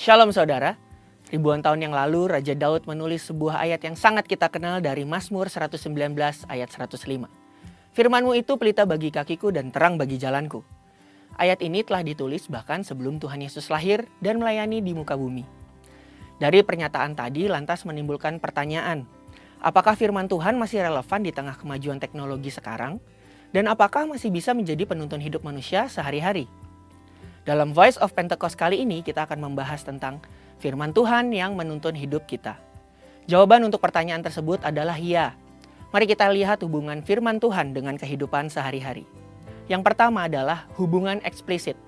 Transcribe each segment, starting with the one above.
Shalom saudara, ribuan tahun yang lalu Raja Daud menulis sebuah ayat yang sangat kita kenal dari Mazmur 119 ayat 105. Firman-Mu itu pelita bagi kakiku dan terang bagi jalanku. Ayat ini telah ditulis bahkan sebelum Tuhan Yesus lahir dan melayani di muka bumi. Dari pernyataan tadi lantas menimbulkan pertanyaan, apakah firman Tuhan masih relevan di tengah kemajuan teknologi sekarang? Dan apakah masih bisa menjadi penuntun hidup manusia sehari-hari? Dalam Voice of Pentecost kali ini kita akan membahas tentang firman Tuhan yang menuntun hidup kita. Jawaban untuk pertanyaan tersebut adalah ya. Mari kita lihat hubungan firman Tuhan dengan kehidupan sehari-hari. Yang pertama adalah hubungan eksplisit,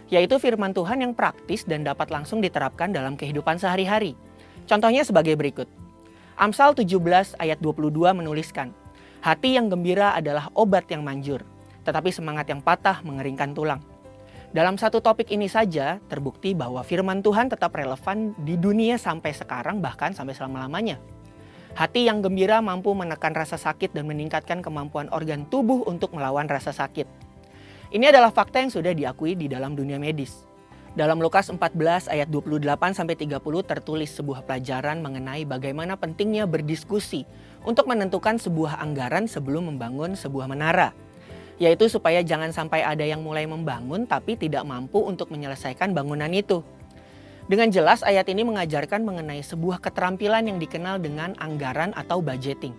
yaitu firman Tuhan yang praktis dan dapat langsung diterapkan dalam kehidupan sehari-hari. Contohnya sebagai berikut. Amsal 17 ayat 22 menuliskan, hati yang gembira adalah obat yang manjur, tetapi semangat yang patah mengeringkan tulang. Dalam satu topik ini saja terbukti bahwa firman Tuhan tetap relevan di dunia sampai sekarang bahkan sampai selama-lamanya. Hati yang gembira mampu menekan rasa sakit dan meningkatkan kemampuan organ tubuh untuk melawan rasa sakit. Ini adalah fakta yang sudah diakui di dalam dunia medis. Dalam Lukas 14 ayat 28-30 tertulis sebuah pelajaran mengenai bagaimana pentingnya berdiskusi untuk menentukan sebuah anggaran sebelum membangun sebuah menara. Yaitu supaya jangan sampai ada yang mulai membangun tapi tidak mampu untuk menyelesaikan bangunan itu. Dengan jelas ayat ini mengajarkan mengenai sebuah keterampilan yang dikenal dengan anggaran atau budgeting.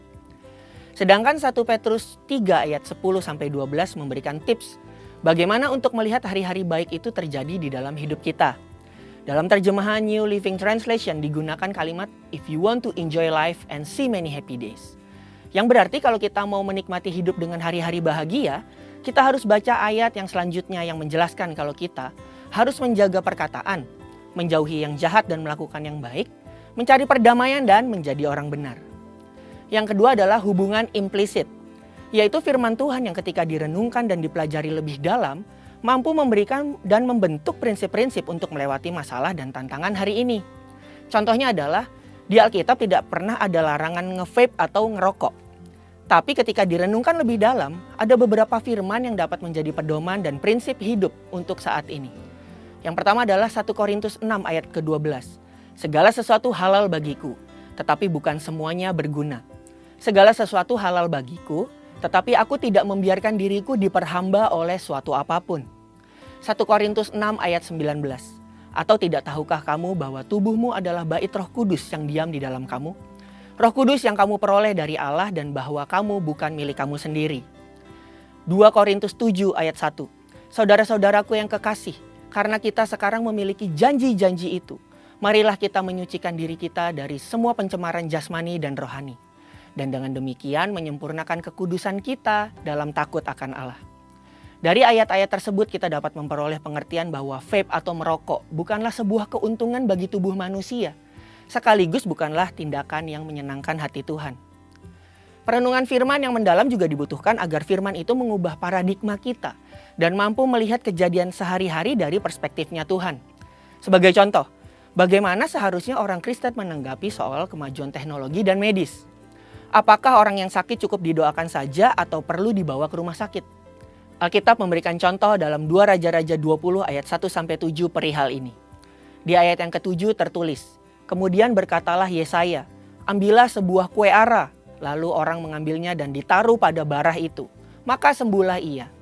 Sedangkan 1 Petrus 3 ayat 10-12 memberikan tips bagaimana untuk melihat hari-hari baik itu terjadi di dalam hidup kita. Dalam terjemahan New Living Translation digunakan kalimat if you want to enjoy life and see many happy days. Yang berarti kalau kita mau menikmati hidup dengan hari-hari bahagia, kita harus baca ayat yang selanjutnya yang menjelaskan kalau kita harus menjaga perkataan, menjauhi yang jahat dan melakukan yang baik, mencari perdamaian dan menjadi orang benar. Yang kedua adalah hubungan implisit, yaitu firman Tuhan yang ketika direnungkan dan dipelajari lebih dalam, mampu memberikan dan membentuk prinsip-prinsip untuk melewati masalah dan tantangan hari ini. Contohnya adalah, di Alkitab tidak pernah ada larangan nge-vape atau ngerokok. Tapi ketika direnungkan lebih dalam, ada beberapa firman yang dapat menjadi pedoman dan prinsip hidup untuk saat ini. Yang pertama adalah 1 Korintus 6 ayat ke-12. Segala sesuatu halal bagiku, tetapi bukan semuanya berguna. Segala sesuatu halal bagiku, tetapi aku tidak membiarkan diriku diperhamba oleh suatu apapun. 1 Korintus 6 ayat 19. Atau tidak tahukah kamu bahwa tubuhmu adalah bait Roh Kudus yang diam di dalam kamu? Roh Kudus yang kamu peroleh dari Allah dan bahwa kamu bukan milik kamu sendiri. 2 Korintus 7 ayat 1. Saudara-saudaraku yang kekasih, karena kita sekarang memiliki janji-janji itu, marilah kita menyucikan diri kita dari semua pencemaran jasmani dan rohani. Dan dengan demikian menyempurnakan kekudusan kita dalam takut akan Allah. Dari ayat-ayat tersebut kita dapat memperoleh pengertian bahwa vape atau merokok bukanlah sebuah keuntungan bagi tubuh manusia, sekaligus bukanlah tindakan yang menyenangkan hati Tuhan. Perenungan firman yang mendalam juga dibutuhkan agar firman itu mengubah paradigma kita dan mampu melihat kejadian sehari-hari dari perspektifnya Tuhan. Sebagai contoh, bagaimana seharusnya orang Kristen menanggapi soal kemajuan teknologi dan medis? Apakah orang yang sakit cukup didoakan saja atau perlu dibawa ke rumah sakit? Alkitab memberikan contoh dalam 2 Raja-Raja 20 ayat 1-7 perihal ini. Di ayat yang ke-7 tertulis, kemudian berkatalah Yesaya, ambillah sebuah kue ara, lalu orang mengambilnya dan ditaruh pada barah itu, maka sembuhlah ia.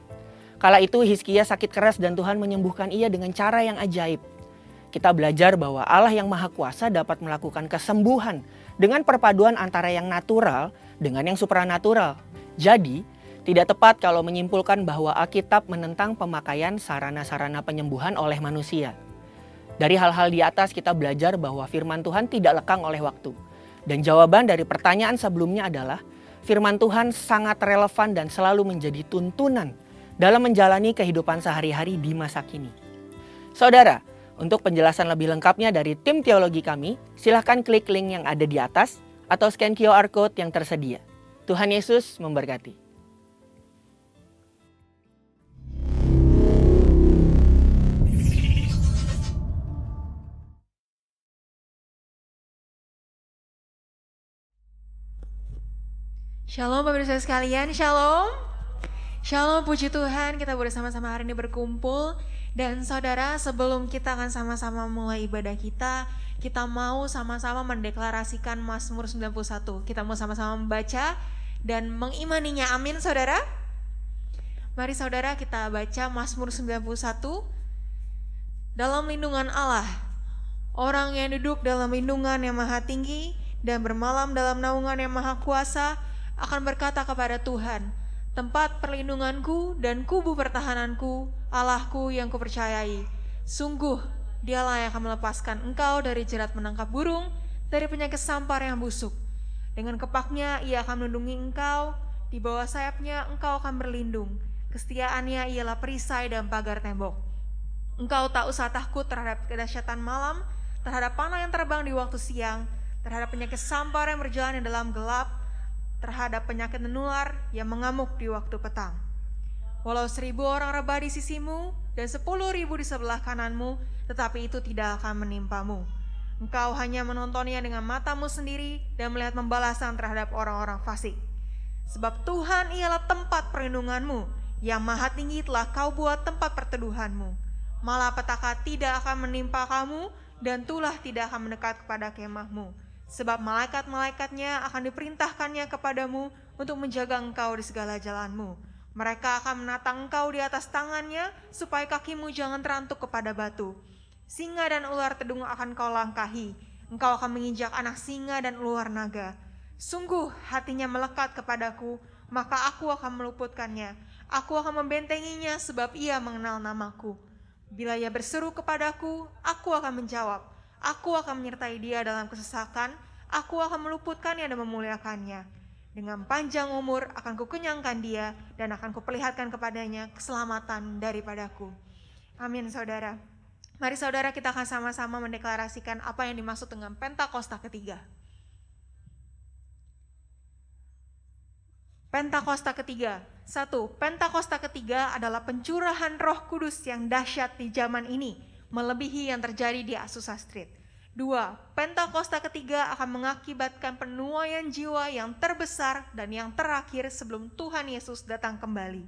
Kala itu Hizkia sakit keras dan Tuhan menyembuhkan ia dengan cara yang ajaib. Kita belajar bahwa Allah yang Maha Kuasa dapat melakukan kesembuhan dengan perpaduan antara yang natural dengan yang supranatural. Jadi, tidak tepat kalau menyimpulkan bahwa Alkitab menentang pemakaian sarana-sarana penyembuhan oleh manusia. Dari hal-hal di atas kita belajar bahwa firman Tuhan tidak lekang oleh waktu. Dan jawaban dari pertanyaan sebelumnya adalah firman Tuhan sangat relevan dan selalu menjadi tuntunan dalam menjalani kehidupan sehari-hari di masa kini. Saudara, untuk penjelasan lebih lengkapnya dari tim teologi kami, silahkan klik link yang ada di atas atau scan QR Code yang tersedia. Tuhan Yesus memberkati. Shalom pemirsa sekalian, shalom. Shalom, puji Tuhan, kita bersama-sama hari ini berkumpul Dan saudara, sebelum kita akan sama-sama mulai ibadah kita mau sama-sama mendeklarasikan Mazmur 91. Kita mau sama-sama membaca dan mengimaninya. Amin, saudara. Mari saudara kita baca Mazmur 91. Dalam lindungan Allah, orang yang duduk dalam lindungan yang maha tinggi dan bermalam dalam naungan yang maha kuasa akan berkata kepada Tuhan, tempat perlindunganku dan kubu pertahananku, Allahku yang kupercayai. Sungguh, dialah yang akan melepaskan engkau dari jerat menangkap burung, dari penyakit sampar yang busuk. Dengan kepaknya ia akan melindungi engkau, di bawah sayapnya engkau akan berlindung. Kesetiaannya ialah perisai dan pagar tembok. Engkau tak usah takut terhadap kedahsyatan malam, terhadap panah yang terbang di waktu siang, terhadap penyakit sampar yang berjalan di dalam gelap, terhadap penyakit menular yang mengamuk di waktu petang. Walau 1.000 orang rebah di sisimu dan 10.000 di sebelah kananmu, tetapi itu tidak akan menimpamu. Engkau hanya menontonnya dengan matamu sendiri dan melihat pembalasan terhadap orang-orang fasik. Sebab Tuhan ialah tempat perlindunganmu, yang maha tinggi telah kau buat tempat perteduhanmu. Malapetaka tidak akan menimpa kamu, dan tulah tidak akan mendekat kepada kemahmu. Sebab malaikat-malaikatnya akan diperintahkannya kepadamu untuk menjaga engkau di segala jalanmu. Mereka akan menatang engkau di atas tangannya, supaya kakimu jangan terantuk kepada batu. Singa dan ular tedung akan kau langkahi. Engkau akan menginjak anak singa dan ular naga. Sungguh hatinya melekat kepadaku, maka aku akan meluputkannya. Aku akan membentenginya sebab ia mengenal namaku. Bila ia berseru kepadaku, aku akan menjawab. Aku akan menyertai dia dalam kesesakan, aku akan meluputkannya dan memuliakannya. Dengan panjang umur akan kukenyangkan dia, dan akan kuperlihatkan kepadanya keselamatan daripadaku. Amin, saudara. Mari saudara kita akan sama-sama mendeklarasikan apa yang dimaksud dengan Pentakosta ketiga. Pentakosta ketiga. 1. Pentakosta ketiga adalah pencurahan Roh Kudus yang dahsyat di zaman ini, melebihi yang terjadi di Azusa Street. 2. Pentakosta ketiga akan mengakibatkan penuaian jiwa yang terbesar dan yang terakhir sebelum Tuhan Yesus datang kembali.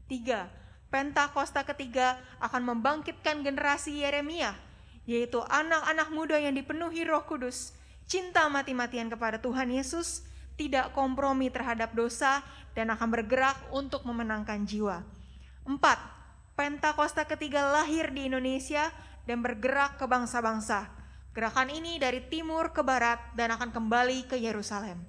3. Pentakosta ketiga akan membangkitkan generasi Yeremia, yaitu anak-anak muda yang dipenuhi Roh Kudus, cinta mati-matian kepada Tuhan Yesus, tidak kompromi terhadap dosa, dan akan bergerak untuk memenangkan jiwa. 4. Pentakosta ketiga lahir di Indonesia dan bergerak ke bangsa-bangsa. Gerakan ini dari timur ke barat dan akan kembali ke Yerusalem.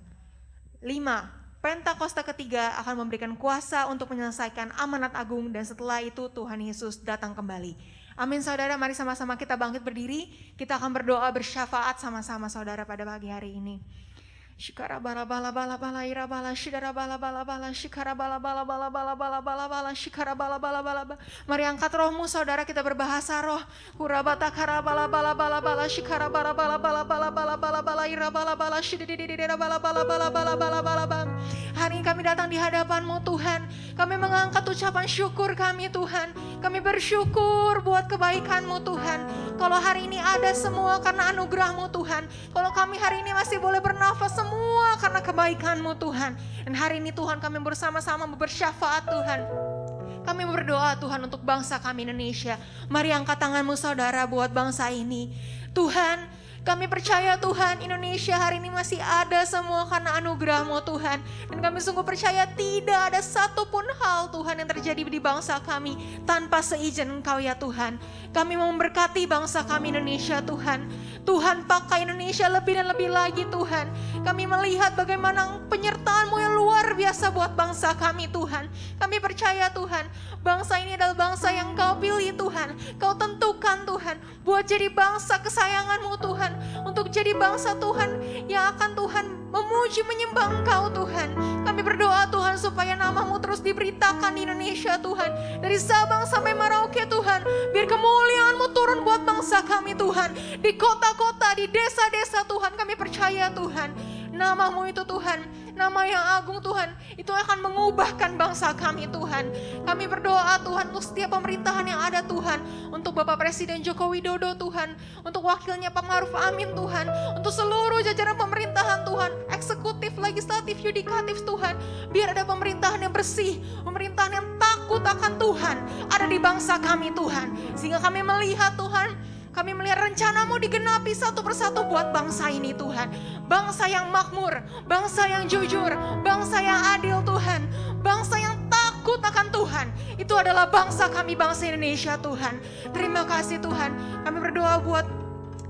5. Pentakosta ketiga akan memberikan kuasa untuk menyelesaikan amanat agung dan setelah itu Tuhan Yesus datang kembali. Amin saudara, mari sama-sama kita bangkit berdiri. Kita akan berdoa bersyafaat sama-sama saudara pada pagi hari ini. Shikara bala bala bala bala ira bala shidara bala bala bala shikara bala bala bala bala bala bala bala shikara bala bala bala. Mari angkat rohmu saudara, kita berbahasa roh. Urabata kara bala bala bala bala shikara bala bala bala bala bala bala bala ira bala bala shididididira bala bala bala bala bala bala. Hari ini kami datang di hadapan-Mu Tuhan. Kami mengangkat ucapan syukur kami Tuhan. Kami bersyukur buat kebaikan-Mu Tuhan. Kalau hari ini ada semua karena anugerah-Mu Tuhan. Kalau kami hari ini masih boleh bernafas semua karena kebaikan-Mu Tuhan. Dan hari ini Tuhan kami bersama-sama bersyafaat Tuhan. Kami berdoa Tuhan untuk bangsa kami Indonesia. Mari angkat tangan-Mu saudara buat bangsa ini. Tuhan, kami percaya Tuhan Indonesia hari ini masih ada semua karena anugerah-Mu Tuhan. Dan kami sungguh percaya tidak ada satupun hal Tuhan yang terjadi di bangsa kami tanpa seizin Engkau ya Tuhan. Kami mau memberkati bangsa kami Indonesia Tuhan. Tuhan pakai Indonesia lebih dan lebih lagi Tuhan. Kami melihat bagaimana penyertaan-Mu yang luar biasa buat bangsa kami Tuhan. Kami percaya Tuhan, bangsa ini adalah bangsa yang Kau pilih Tuhan. Kau tentukan Tuhan buat jadi bangsa kesayangan-Mu Tuhan. Untuk jadi bangsa Tuhan yang akan Tuhan memuji menyembah Engkau Tuhan. Kami berdoa Tuhan supaya nama-Mu terus diberitakan di Indonesia Tuhan. Dari Sabang sampai Merauke Tuhan. Biar kemuliaan-Mu turun buat bangsa kami Tuhan. Di kota-kota, di desa-desa Tuhan kami percaya Tuhan. Nama-Mu itu Tuhan, nama yang agung Tuhan, itu akan mengubahkan bangsa kami Tuhan. Kami berdoa Tuhan untuk setiap pemerintahan yang ada Tuhan, untuk Bapak Presiden Joko Widodo Tuhan, untuk wakilnya Pak Maruf Amin Tuhan, untuk seluruh jajaran pemerintahan Tuhan, eksekutif, legislatif, yudikatif Tuhan. Biar ada pemerintahan yang bersih, pemerintahan yang takut akan Tuhan ada di bangsa kami Tuhan. Sehingga kami melihat Tuhan, kami melihat rencana-Mu digenapi satu persatu buat bangsa ini Tuhan. Bangsa yang makmur, bangsa yang jujur, bangsa yang adil Tuhan. Bangsa yang takut akan Tuhan. Itu adalah bangsa kami, bangsa Indonesia Tuhan. Terima kasih Tuhan. Kami berdoa buat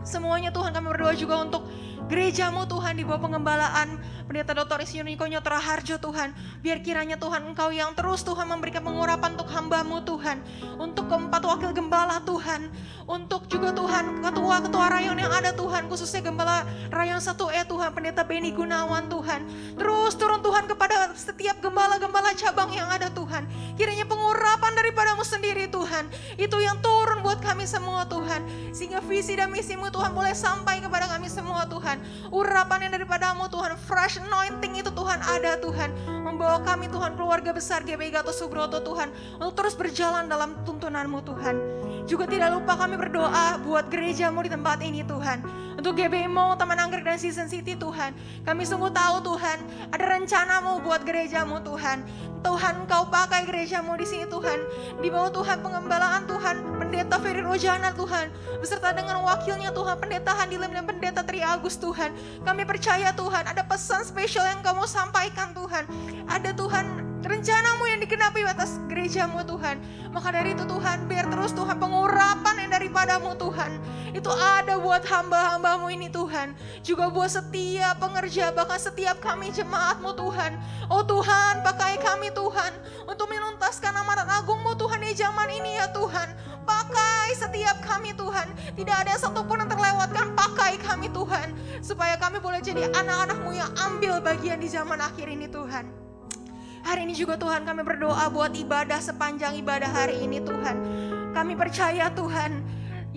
semuanya Tuhan. Kami berdoa juga untuk gereja-Mu Tuhan di bawah pengembalaan Pendeta Dr. Isyuniko Nyotra Harjo Tuhan. Biar kiranya Tuhan Engkau yang terus Tuhan memberikan pengurapan untuk hamba-Mu Tuhan. Untuk keempat wakil gembala Tuhan. Untuk juga Tuhan ketua-ketua rayon yang ada Tuhan. Khususnya gembala rayon 1E Tuhan, Pendeta Beni Gunawan Tuhan. Terus turun Tuhan kepada setiap gembala-gembala cabang yang ada Tuhan. Kiranya pengurapan daripada-Mu sendiri Tuhan. Itu yang turun buat kami semua Tuhan. Sehingga visi dan misi-Mu Tuhan boleh sampai kepada kami semua Tuhan. Urapan yang daripada-Mu Tuhan, fresh anointing itu Tuhan ada Tuhan. Membawa kami Tuhan, keluarga besar GBI Gatot Subroto Tuhan, untuk terus berjalan dalam tuntunan-Mu Tuhan. Juga tidak lupa kami berdoa buat gereja-Mu di tempat ini Tuhan. Untuk GBI Mall, Taman Anggrek dan Season City Tuhan. Kami sungguh tahu Tuhan, ada rencana-Mu buat gereja-Mu Tuhan. Tuhan Engkau pakai gereja-Mu di sini Tuhan. Di bawah Tuhan pengembalaan Tuhan, Pendeta Ferry Rojana Tuhan. Beserta dengan wakilnya Tuhan, Pendeta Handilim dan Pendeta Tri Agus Tuhan. Kami percaya Tuhan, ada pesan spesial yang Kamu sampaikan Tuhan. Ada Tuhan, rencana-Mu yang digenapi atas gereja-Mu Tuhan. Maka dari itu Tuhan, biar terus Tuhan pengurapan yang daripada-Mu Tuhan. Itu ada buat hamba-hamba-Mu ini Tuhan. Juga buat setiap pengerja, bahkan setiap kami jemaat-Mu Tuhan. Oh Tuhan, pakai kami Tuhan. Untuk menuntaskan amanat agung-Mu Tuhan di zaman ini ya Tuhan. Pakai setiap kami Tuhan. Tidak ada satupun yang terlewatkan, pakai kami Tuhan. Supaya kami boleh jadi anak-anak-Mu yang ambil bagian di zaman akhir ini Tuhan. Hari ini juga Tuhan kami berdoa buat ibadah sepanjang ibadah hari ini Tuhan. Kami percaya Tuhan,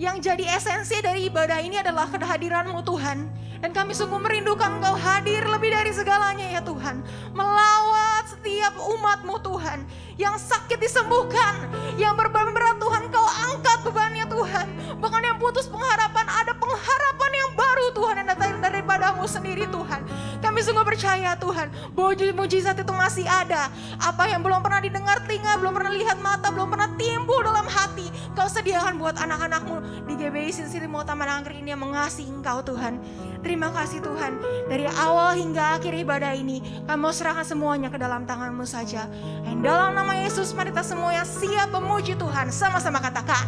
yang jadi esensi dari ibadah ini adalah kehadiran-Mu Tuhan. Dan kami sungguh merindukan Engkau hadir lebih dari segalanya ya Tuhan. Melawat setiap umat-Mu Tuhan. Yang sakit disembuhkan, yang berbeban berat Tuhan Kau angkat bebannya Tuhan. Bahkan yang putus pengharapan, ada pengharapan yang baru Tuhan yang datang daripada-Mu sendiri Tuhan. Kami sungguh percaya Tuhan, bahwa mujizat itu masih ada. Apa yang belum pernah didengar telinga, belum pernah lihat mata, belum pernah timbul dalam hati, Kau sediakan buat anak-anak-Mu di GBI City Mall Taman Anggrek ini yang mengasihi Engkau Tuhan. Terima kasih Tuhan, dari awal hingga akhir ibadah ini, kami mau serahkan semuanya ke dalam tangan-Mu saja. Dan dalam nama Yesus, mari kita semua yang siap memuji Tuhan, sama-sama katakan,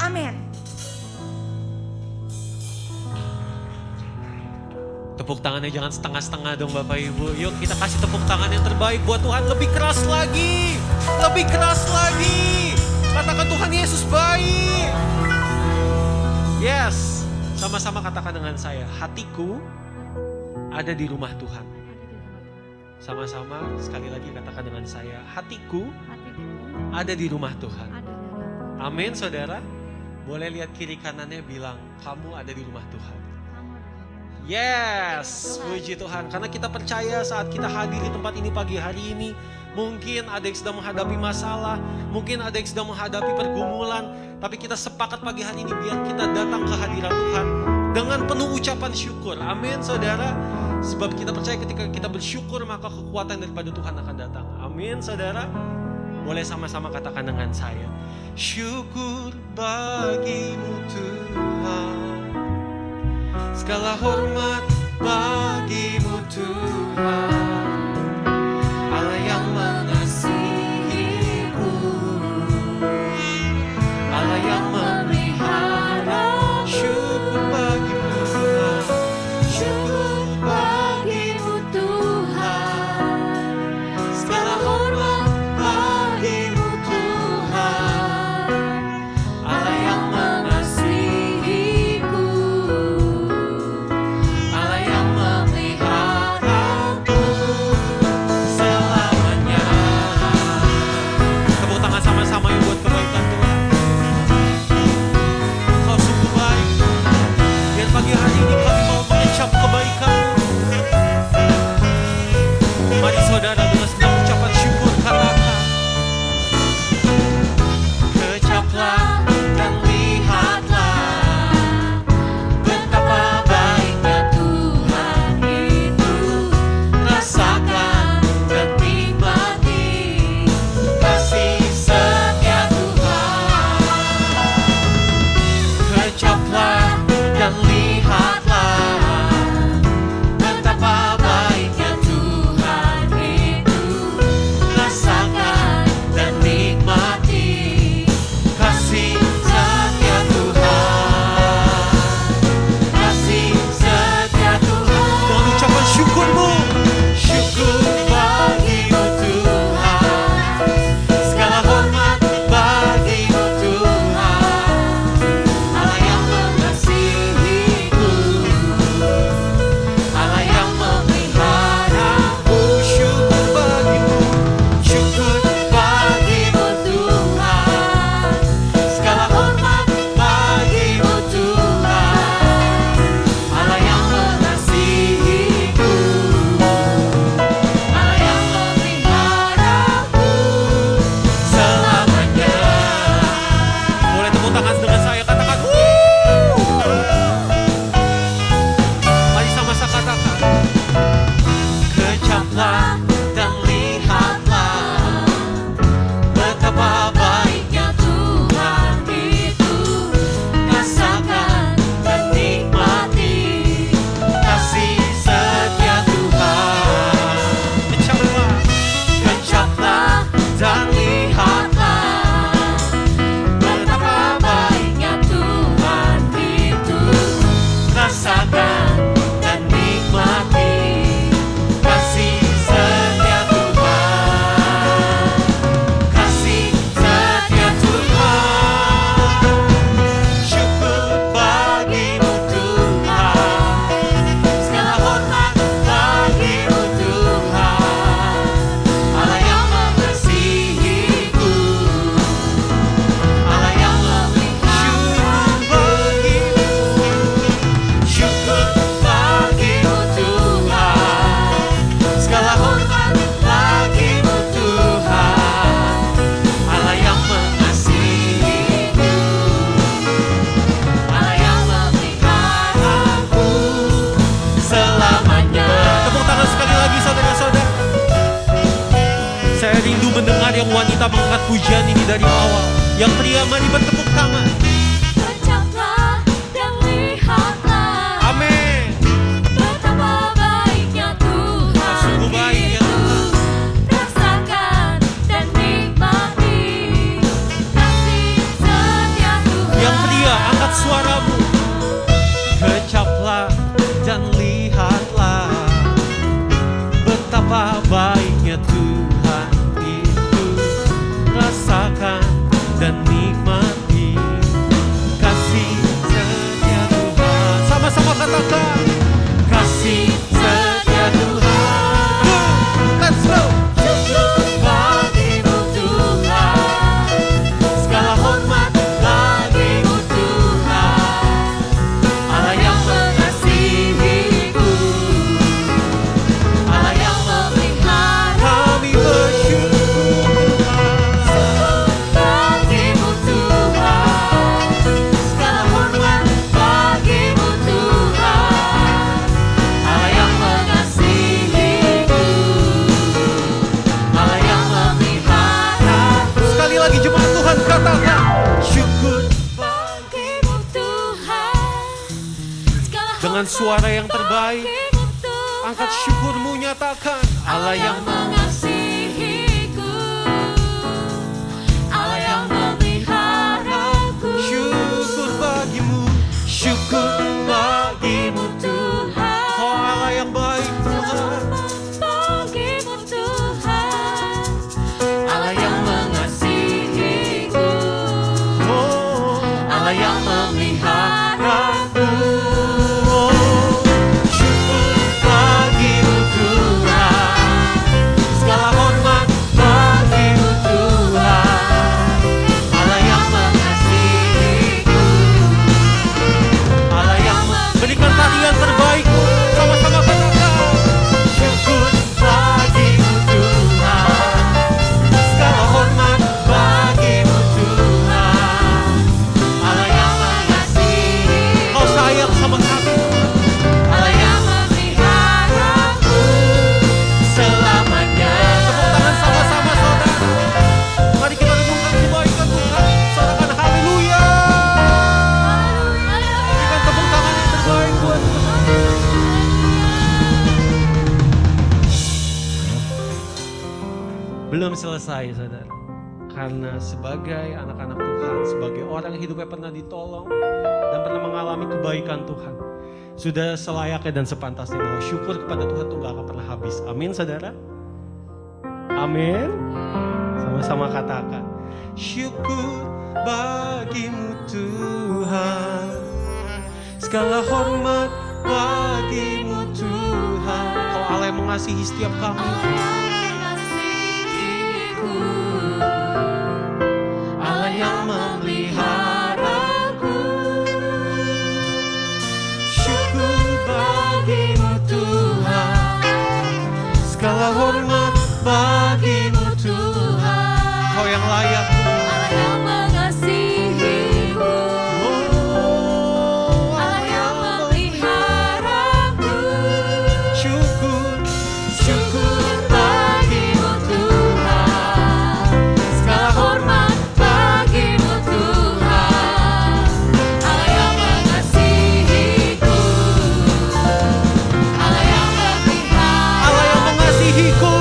amin. Tepuk tangannya jangan setengah-setengah dong Bapak Ibu. Yuk kita kasih tepuk tangan yang terbaik buat Tuhan. Lebih keras lagi. Lebih keras lagi. Katakan Tuhan Yesus baik. Yes. Sama-sama katakan dengan saya. Hatiku ada di rumah Tuhan. Sama-sama sekali lagi katakan dengan saya. Hatiku ada di rumah Tuhan. Amin saudara. Boleh lihat kiri kanannya bilang kamu ada di rumah Tuhan. Yes, puji Tuhan. Karena kita percaya saat kita hadir di tempat ini pagi hari ini, mungkin ada yang sedang menghadapi masalah, mungkin ada yang sedang menghadapi pergumulan, tapi kita sepakat pagi hari ini biar kita datang ke hadirat Tuhan dengan penuh ucapan syukur. Amin saudara. Sebab kita percaya ketika kita bersyukur maka kekuatan daripada Tuhan akan datang. Amin saudara. Boleh sama-sama katakan dengan saya. Syukur bagimu Tuhan. Segala hormat bagimu Tuhan, Allah yang mengasihiku, Allah yang memelihara. Syukur bagimu Tuhan, syukur bagimu Tuhan. Segala hormat bagimu Tuhan, Allah yang mengasihiku, Allah wanita mengangkat pujian ini dari awal. Yang pria mari bertepuk tangan. Ucaplah dan lihatlah Amin. betapa baiknya Tuhan. Sungguh baik ya Tuhan. Rasakan dan nikmati kasih setia Tuhan. Yang pria angkat suaramu. Kecaplah dan lihatlah betapa baiknya Tuhan itu. Rasakan dan nikmati kasih setia Tuhan. Sama-sama katakan kasih setia Tuhan. Let's go. Syukur bagimu Tuhan, segala hormat bagimu Tuhan, Allah yang mengasihiku, Allah yang memelihara. Kami bersyukur Bagimu Tuhan, segala hormat bagimu Tuhan, Allah yang mengasihiku, Allah yang memelihara. sekali lagi jemaat Tuhan katakan syukur. Bagimu Tuhan, segala Dengan suara yang terbaik bagimu Tuhan, angkat syukurmu, nyatakan Allah yang mengasihiku, Allah yang memeliharaku. syukur bagimu, syukur bagimu Tuhan, Oh Allah yang baik Tuhan. bagimu Tuhan, Allah yang mengasihiku, Oh Allah yang memeliharaku. oh, syukur bagimu Tuhan, segala hormat bagimu Tuhan, Allah yang mengasihiku, Allah yang berikan tarian terbaikmu. Sama-sama katakan syukur bagimu Tuhan, segala hormat bagimu Tuhan, Allah yang mengasihiku, Kau sayang sama kami Allah yang memeliharaku selamanya. Tepuk tangan sama-sama saudara. Mari kita renungkan kebaikan Tuhan. Saudara haleluya. Berikan tepuk tangan yang terbaik buat Tuhan. Belum selesai saudara. Karena sebagai anak-anak Tuhan, sebagai orang yang hidupnya pernah ditolong dan pernah mengalami kebaikan Tuhan, sudah selayaknya dan sepantasnya bahwa syukur kepada Tuhan itu gak akan pernah habis. Amin saudara. Amin. Sama-sama katakan syukur bagimu Tuhan, segala hormat bagimu Tuhan. Kau Allah yang mengasihi setiap kami. Allah yang memeliharaku, Syukur bagimu Tuhan, segala hormat bagimu Tuhan. Kau yang layak. Allah yang mengasihiku, Oh, Allah yang memeliharaku. syukur, Syukur bagimu Tuhan, segala hormat bagimu Tuhan, Allah yang mengasihiku, Allah yang memelihara. Allah yang mengasihiku.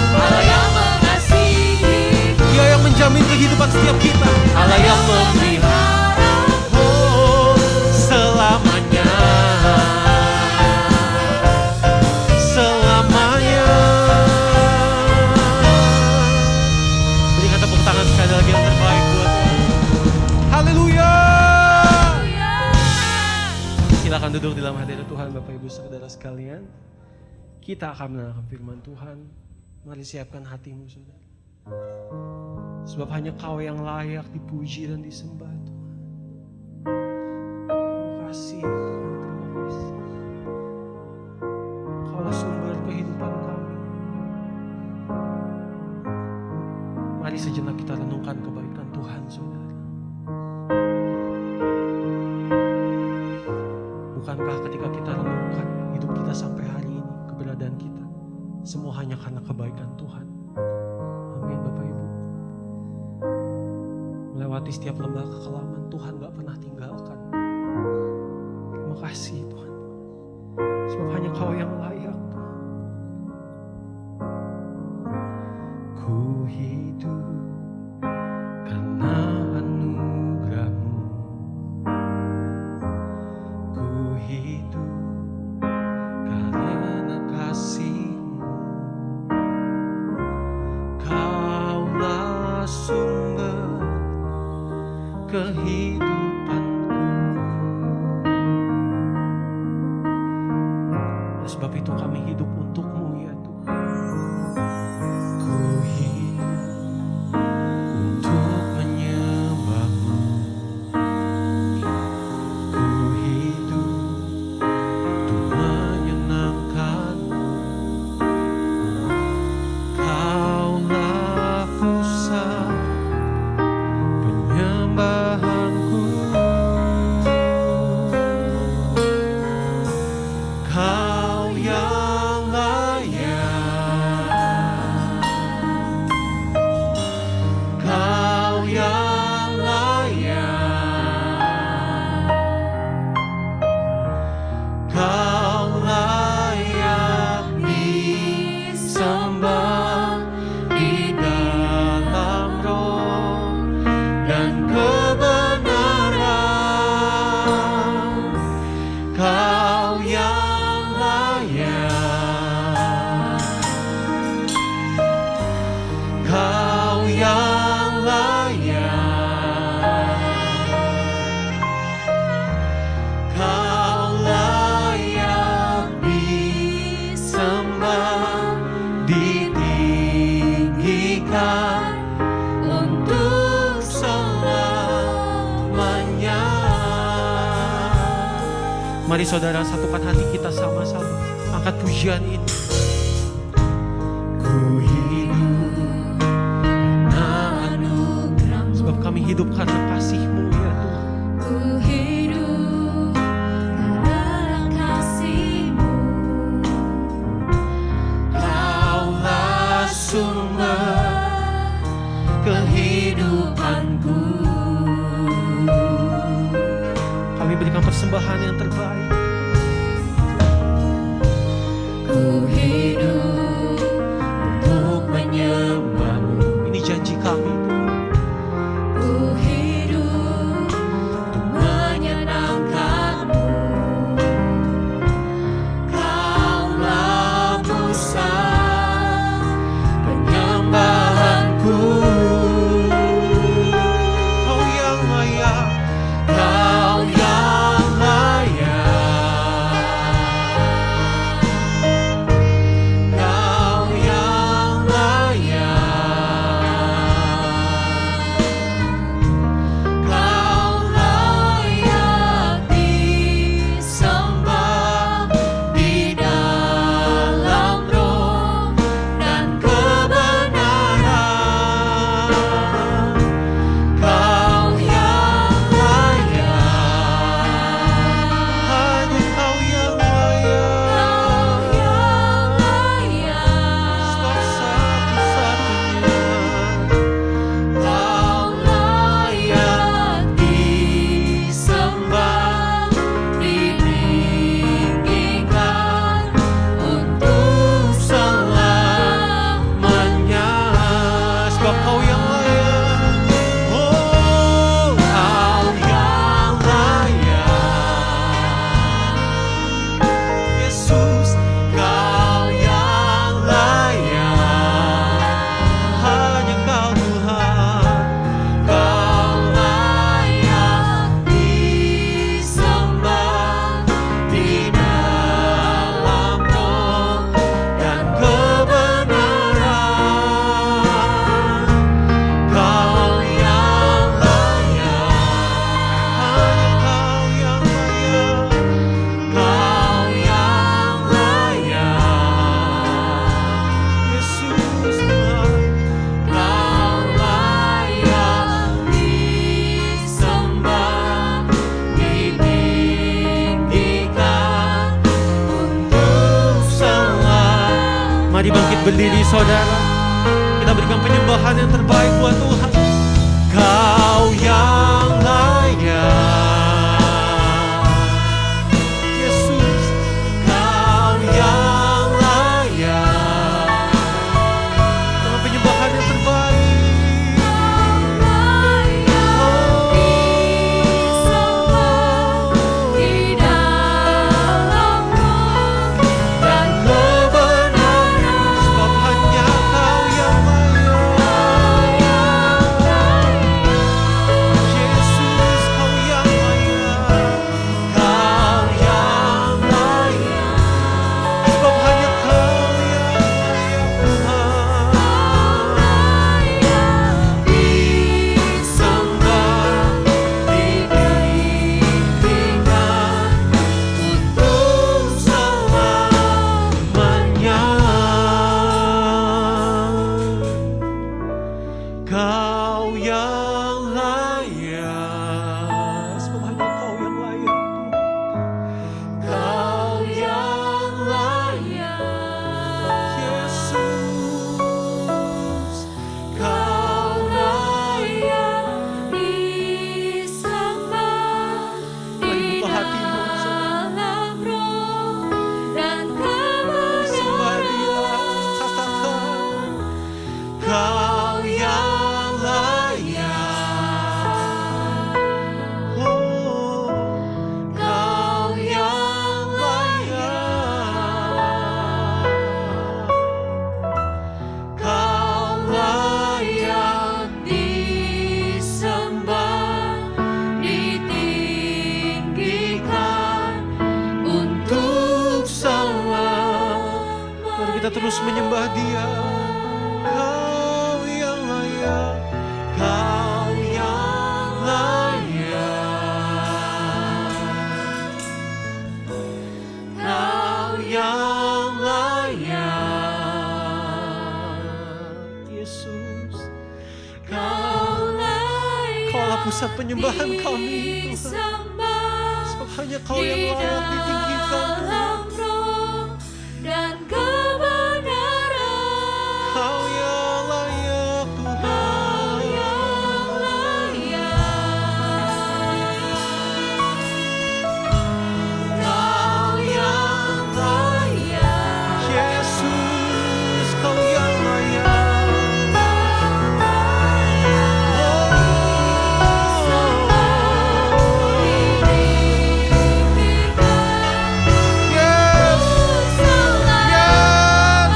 Allah yang mengasihiku, Dia yang menjamin kehidupan setiap kita. Allah yang memelihara. Oh, selamanya. Selamanya. Berikan tepuk tangan sekali lagi yang terbaik buat Tuhan. Haleluya. Silakan duduk di dalam hadirat Tuhan Bapak Ibu Saudara sekalian. Kita akan mendengarkan firman Tuhan. Mari siapkan hatimu saudara. Sebab hanya Kau yang layak dipuji dan disembah Tuhan. Terima kasih Tuhan, terima kasih. Kaulah sumber kehidupan kami. Mari sejenak kita renungkan kebaikan Tuhan saudara. Bukankah ketika kita renungkan hidup kita sampai hari ini, keberadaan kita, semua hanya karena kebaikan Tuhan. Amin Bapak melewati setiap lembah kekelaman, Tuhan gak pernah tinggalkan. Terima kasih Tuhan, sebab hanya Kau yang layak. Ku hidup karena anugerah-Mu, ku hidup karena kasih-Mu. Kaulah sumber kehidupanku. Oleh sebab itu kami hidup untuk-Mu ya Tuhan. Ku hidup untuk menyembah-Mu, ku hidup untuk menyenangkan-Mu. Kaulah pusat penyembahanku. Kau yang layak, Kau yang layak, Kau layak disembah di dalam roh dan kebenaran. Kau yang layak, Kau yang layak, Kau layak disembah, ditinggikan untuk selamanya. Mari saudara, satukan hati kita sama-sama, angkat pujian ini. Ku hidup karena anugerah-Mu, sebab kami hidup karena kasih-Mu ya Tuhan. Ku hidup karena kasih-Mu. Kaulah sumber kehidupanku. Kami berikan persembahan yang terbaik. Ku hidup Untuk menyembah-Mu. Ini janji kami Tuhan. Ku hidup untuk menyenangkan-Mu. Kaulah pusat Penyembahanku. Kau yang layak, Kau yang layak, Kau yang layak, Kau layak disembah di dalam roh dan kebenaran. Kau yang layak, hanya Kau yang layak, sebab satu-satunya Kau layak disembah, ditinggikan untuk selamanya. Sebab Kau yang layak, oh Kau yang layak, Yesus Kau yang layak, hanya Kau Tuhan. Kau layak disembah di dalam roh dan kebenaran. Kau yang layak, hanya Kau yang layak, Kau yang layak, Yesus Tuhan. Kau layak disembah, ditinggikan untuk selamanya. Mari bangkit berdiri saudara, kita berikan penyembahan yang terbaik buat Tuhan. Kau yang layak. Yesus, Kau yang layak. Dengan penyembahan yang terbaik. Sebab hanya Kau yang layak. Yesus, Kau yang layak. Kau yang layak. Sebab hanya Kau yang layak, Tuhan. Disembah, ditinggikan untuk selamanya. Kau yang layak. Sebab hanya Kau yang layak, Tuhan. Kau yang layak, Yesus, Kau layak disembah di Mari buka hatimu, saudara. dalam roh dan Sembah Dia, kebenaran. katakan, Kau yang layak. Oh, Kau yang layak. Kau layak. Disembah, ditinggikan untuk selamanya. Mari kita terus menyembah Dia. Kau yang layak. Kau yang layak. Kau yang layak. Yesus, Kau layak Kaulah pusat penyembahan kami, Tuhan. disembah Sebab hanya Kau di yang layak ditinggikan, Tuhan. dalam roh dan kebenaran. Kau yang layak, Tuhan. Kau yang layak, Kau yang layak. Yesus, Kau yang layak. Yes, yes.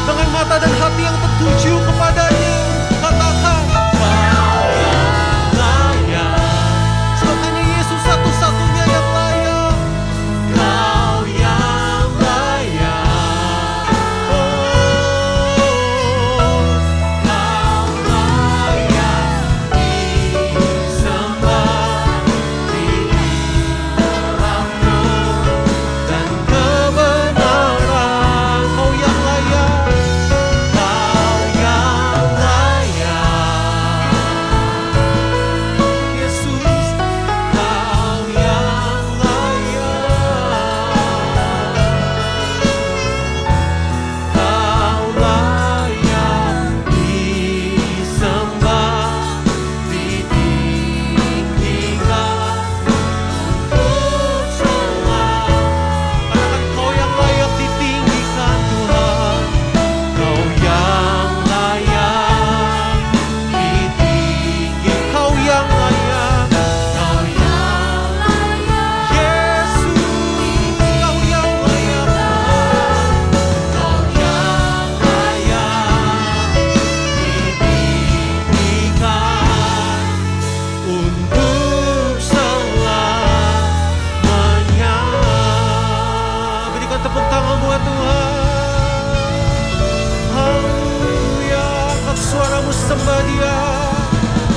Dengan mata dan hati yang tertuju kepadanya, katakan, Kau yang layak. Sebab hanya Yesus satu-satunya yang layak. Kau yang layak. Oh, Kau layak disembah di dalam roh dan kebenaran. Kau yang layak. Kau yang layak. Yesus, Kau yang layak. Kau layak disembah, ditinggikan untuk selamanya. Katakan, Kau yang layak ditinggikan, Tuhan. Kau yang layak ditinggikan. Kau yang layak. Kau yang layak, Yesus, Kau yang layak, Tuhan. Kau yang layak ditinggikan untuk selamanya. Berikan tepuk tangan buat Tuhan. Haleluya. Angkat suaramu, sembah Dia.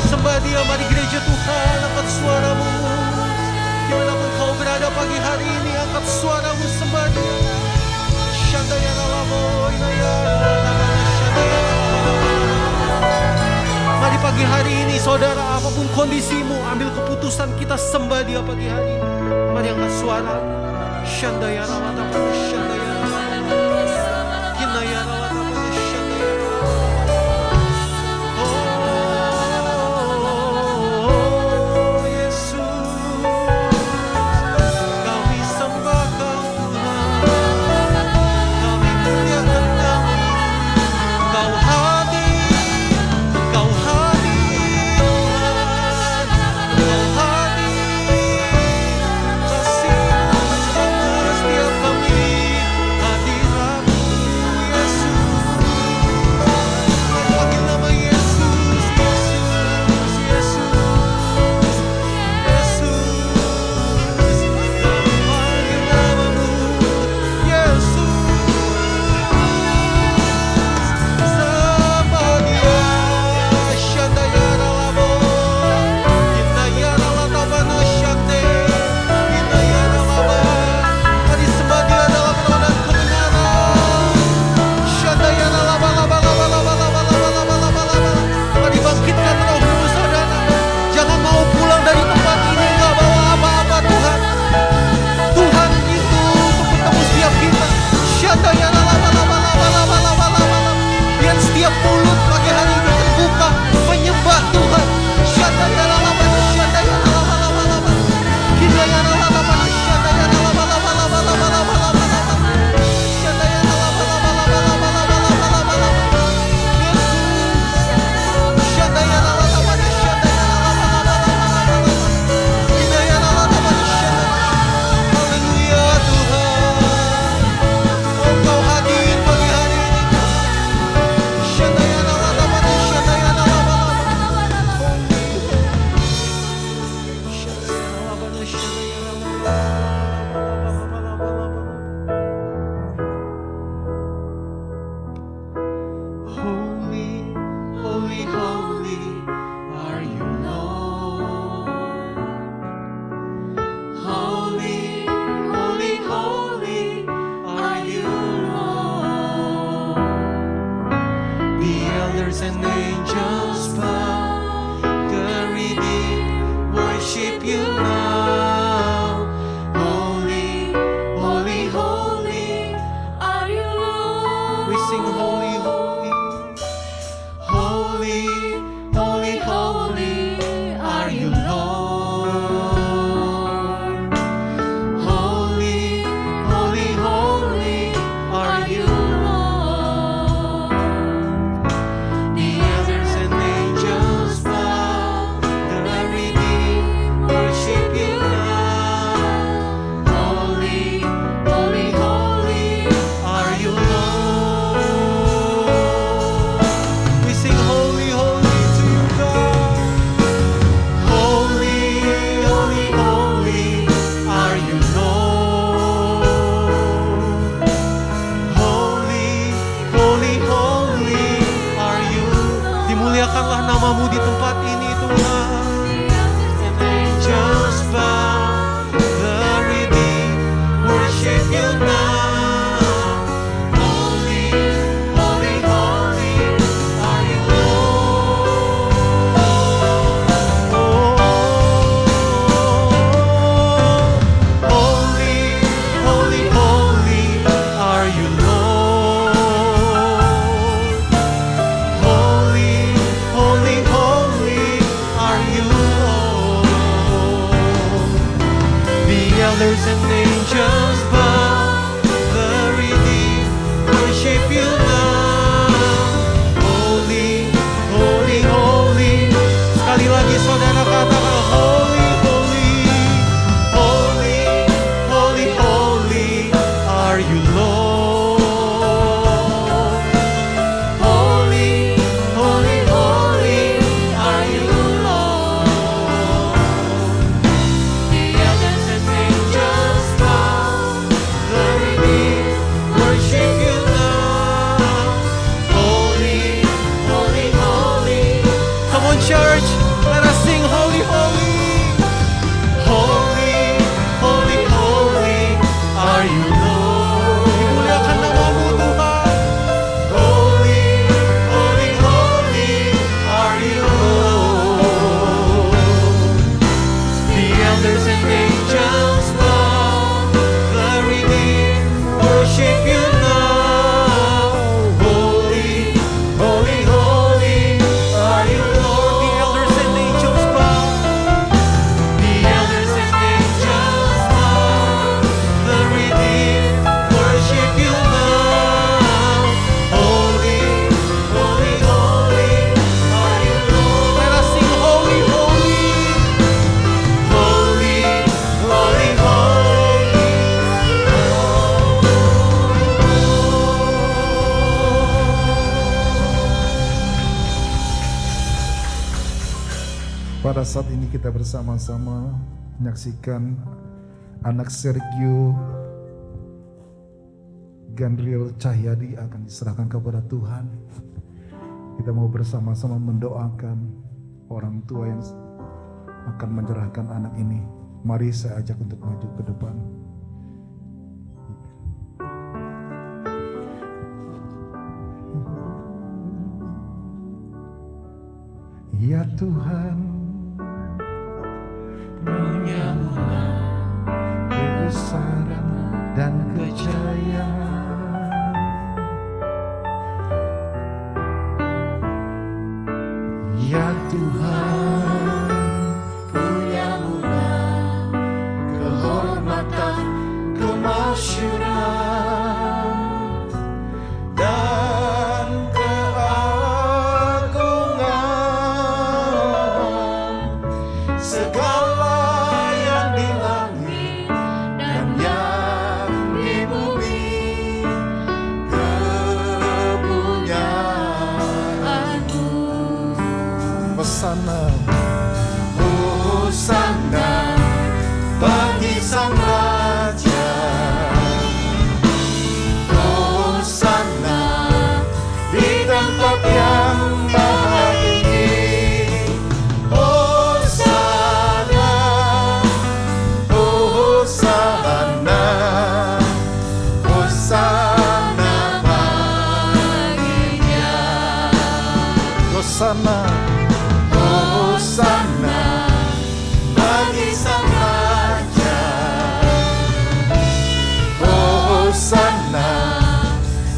Sembah Dia, mari gereja Tuhan. Angkat suaramu. Dimanapun kau berada pagi hari ini, angkat suaramu, sembah Dia. Shandaya Ralamo, Inaya, Shandaya Ralamo. Mari pagi hari ini, saudara, apapun kondisimu, ambil keputusan kita sembah Dia pagi hari ini. Mari angkat suara. Shandaya Ralamo, Shandaya Ralamo. Kinaya Ralamo, Shandaya Ralamo. Oh, Holy, holy, holy are you, Lord. Holy, holy, holy are you, Lord. The elders and angels bow, the redeemed worship you now. Holy, holy, holy Are you Lord? we sing holy, holy. Holy, holy, holy are you, Lord. Holy, holy, holy are you, Lord. The elders and angels bow, the redeemed worship you now. Holy, holy, holy are you, Lord. We sing holy, holy to you, God. Holy, holy, holy are you, Lord. Holy, holy, holy are you. Dimuliakanlah namamu di tempat ini, Tuhan. And angels bow, the redeemed worship you now. Holy, holy, holy are you, Lord. Holy, holy, holy are you, Lord. Holy, holy, holy are you, Lord. The elders and angels bow, the redeemed worship you now. Holy, holy, holy. Sekali lagi saudara katakan holy, holy. Holy, holy, holy are you, Lord. Holy, holy, holy are you, Lord. The elders and angels bow, the redeemed worship you now. Holy, holy, holy. Come on, church, let us sing holy, holy. Holy, holy, holy are you, Lord. Dimuliakan namamu, Tuhan. Holy, holy, holy are you, Lord. The elders and angels bow, the redeemed worship you now. Holy, holy, holy are you, Lord. The elders and angels bow. The elders and angels bow, the redeemed worship you now. Holy, holy, holy are you, Lord. Let us sing holy, holy. Holy, holy, holy. Pada saat ini kita bersama-sama menyaksikan anak Sergio Gandriel Cahyadi akan diserahkan kepada Tuhan. Kita mau bersama-sama mendoakan orang tua yang akan menyerahkan anak ini. Mari saya ajak untuk maju ke depan. Ya Tuhan, menyambulah kebesaran dan kejayaan. Ya Tuhan, menyambulah kehormatan, kemasyuran dan keagungan. Segala yang di langit dan yang di bumi Sang Raja. Hosana di tempat yang maha tinggi. Hosana, Hosana, Hosana baginya. Hosana, Hosana bagi Sang Raja. Hosana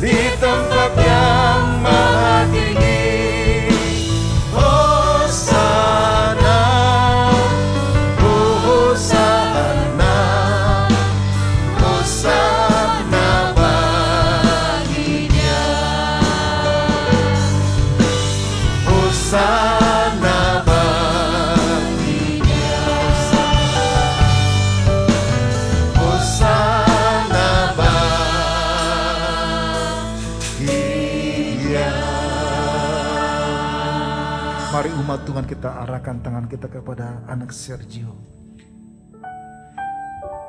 di tempat yang maha tinggi. Hosana, Hosana, Hosana baginya. Hosana baginya. Hosana baginya. Mari umat Tuhan kita arahkan tangan kita kepada anak Sergio.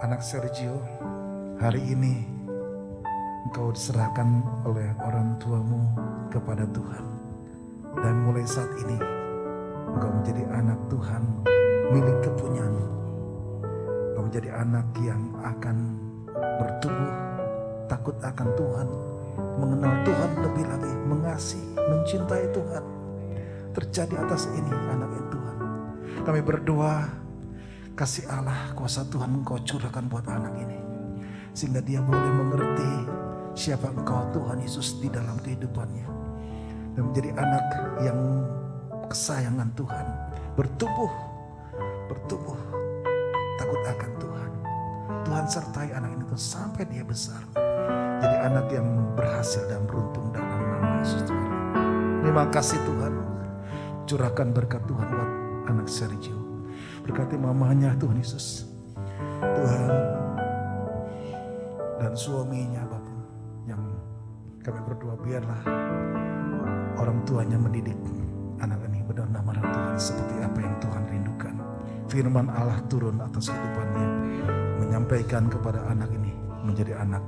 Anak Sergio, hari ini engkau diserahkan oleh orang tuamu kepada Tuhan. Dan mulai saat ini engkau menjadi anak Tuhan, milik kepunyaanmu. Engkau menjadi anak yang akan bertumbuh takut akan Tuhan, mengenal Tuhan lebih lagi, mengasihi, mencintai Tuhan. Terjadi atas ini anak yang Tuhan. Kami berdoa, kasih Allah, kuasa Tuhan engkau curahkan buat anak ini, sehingga dia boleh mengerti siapa engkau Tuhan Yesus di dalam kehidupannya. Dan menjadi anak yang kesayangan Tuhan, bertumbuh takut akan Tuhan. Tuhan sertai anak ini tuh sampai dia besar, jadi anak yang berhasil dan beruntung dalam nama Yesus Tuhan. Terima kasih Tuhan, curahkan berkat Tuhan buat anak Sergio. Berkati mamanya Tuhan Yesus, Tuhan, dan suaminya Bapa, yang kami berdoa biarlah orang tuanya mendidik anak ini benar nama Tuhan seperti apa yang Tuhan rindukan. Firman Allah turun atas kehidupannya, menyampaikan kepada anak ini menjadi anak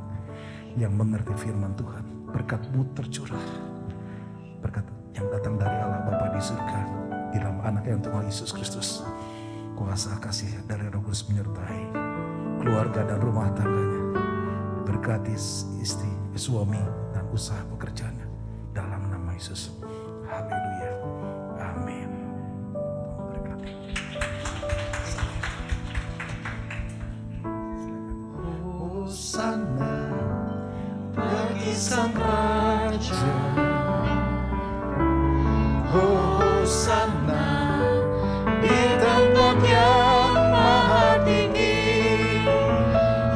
yang mengerti firman Tuhan. Berkat-Mu tercurah, berkat yang datang dari Allah Bapa di surga di dalam anak yang Tuhan Yesus Kristus. Kuasa kasih dari Roh Kudus menyertai keluarga dan rumah tangganya. Berkati istri, suami dan usaha pekerjaannya dalam nama Yesus. Haleluya. Amin. Berkati. Hosana bagi Sang Raja. Hosana di tempat yang maha tinggi.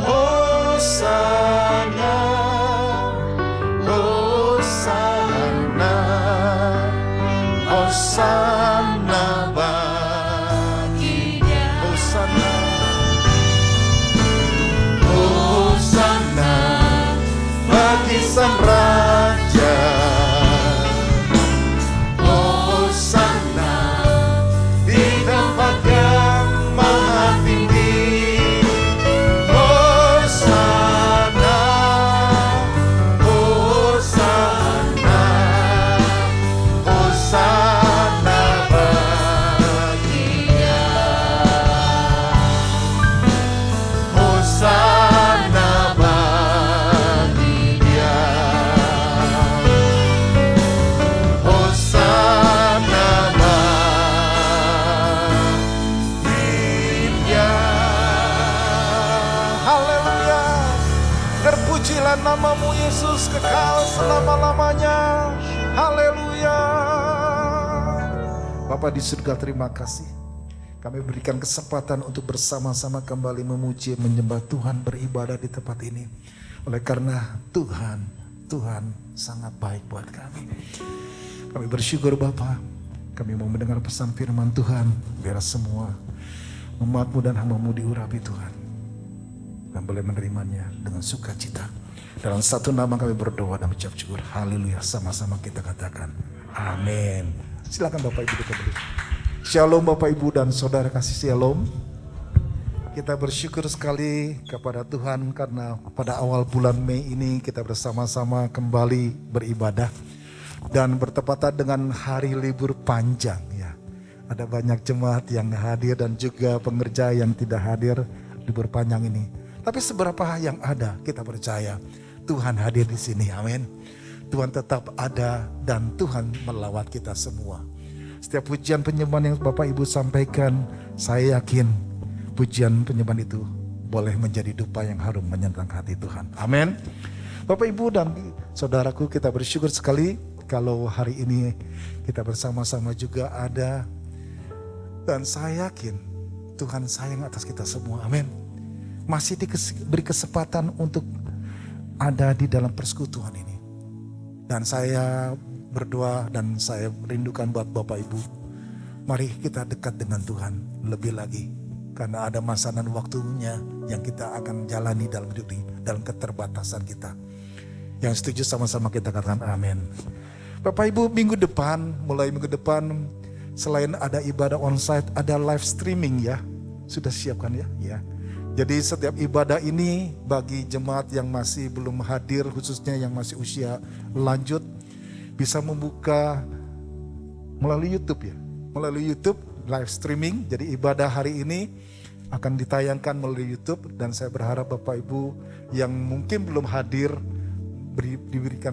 Hosana, Hosana, Hosana baginya. Hosana, Hosana bagi Sang Raja. Hosana di tempat yang maha tinggi. Hosana, Hosana, Hosana baginya. Hosana baginya. Hosana baginya. Haleluya. Terpujilah namamu Yesus kekal selama-lamanya. Haleluya. Bapa di surga, terima kasih. Kami berikan kesempatan untuk bersama-sama kembali memuji, menyembah Tuhan, beribadah di tempat ini. Oleh karena Tuhan sangat baik buat kami. Kami bersyukur Bapa, kami mau mendengar pesan firman Tuhan. Biar semua umat-Mu dan hamba-Mu diurapi Tuhan, dan boleh menerimanya dengan sukacita. Dalam satu nama kami berdoa dan mengucap syukur. Haleluya. Sama-sama kita katakan amin. Silakan Bapak Ibu kita berdiri. Shalom Bapak Ibu dan Saudara kasih shalom. Kita bersyukur sekali kepada Tuhan karena pada awal bulan Mei ini kita bersama-sama kembali beribadah dan bertepatan dengan hari libur panjang ya. Ada banyak jemaat yang hadir dan juga pengerja yang tidak hadir libur panjang ini. Tapi seberapa yang ada kita percaya Tuhan hadir di sini, amin. Tuhan tetap ada dan Tuhan melawat kita semua. Setiap pujian penyembahan yang Bapak Ibu sampaikan, saya yakin pujian penyembahan itu boleh menjadi dupa yang harum menyenangkan hati Tuhan. Amin. Bapak Ibu dan saudaraku, kita bersyukur sekali kalau hari ini kita bersama-sama juga ada. Dan saya yakin Tuhan sayang atas kita semua. Amin. Masih diberi kesempatan untuk ada di dalam persekutuan ini. Dan saya berdoa dan saya merindukan buat Bapak Ibu. Mari kita dekat dengan Tuhan lebih lagi. Karena ada masa dan waktunya yang kita akan jalani dalam hidup ini, dalam keterbatasan kita. Yang setuju sama-sama kita katakan amin. Bapak Ibu, mulai minggu depan, selain ada ibadah onsite, ada live streaming ya. Sudah siapkan ya? Ya. Jadi setiap ibadah ini bagi jemaat yang masih belum hadir, khususnya yang masih usia lanjut, bisa membuka melalui YouTube ya. Melalui YouTube live streaming, jadi ibadah hari ini akan ditayangkan melalui YouTube dan saya berharap Bapak Ibu yang mungkin belum hadir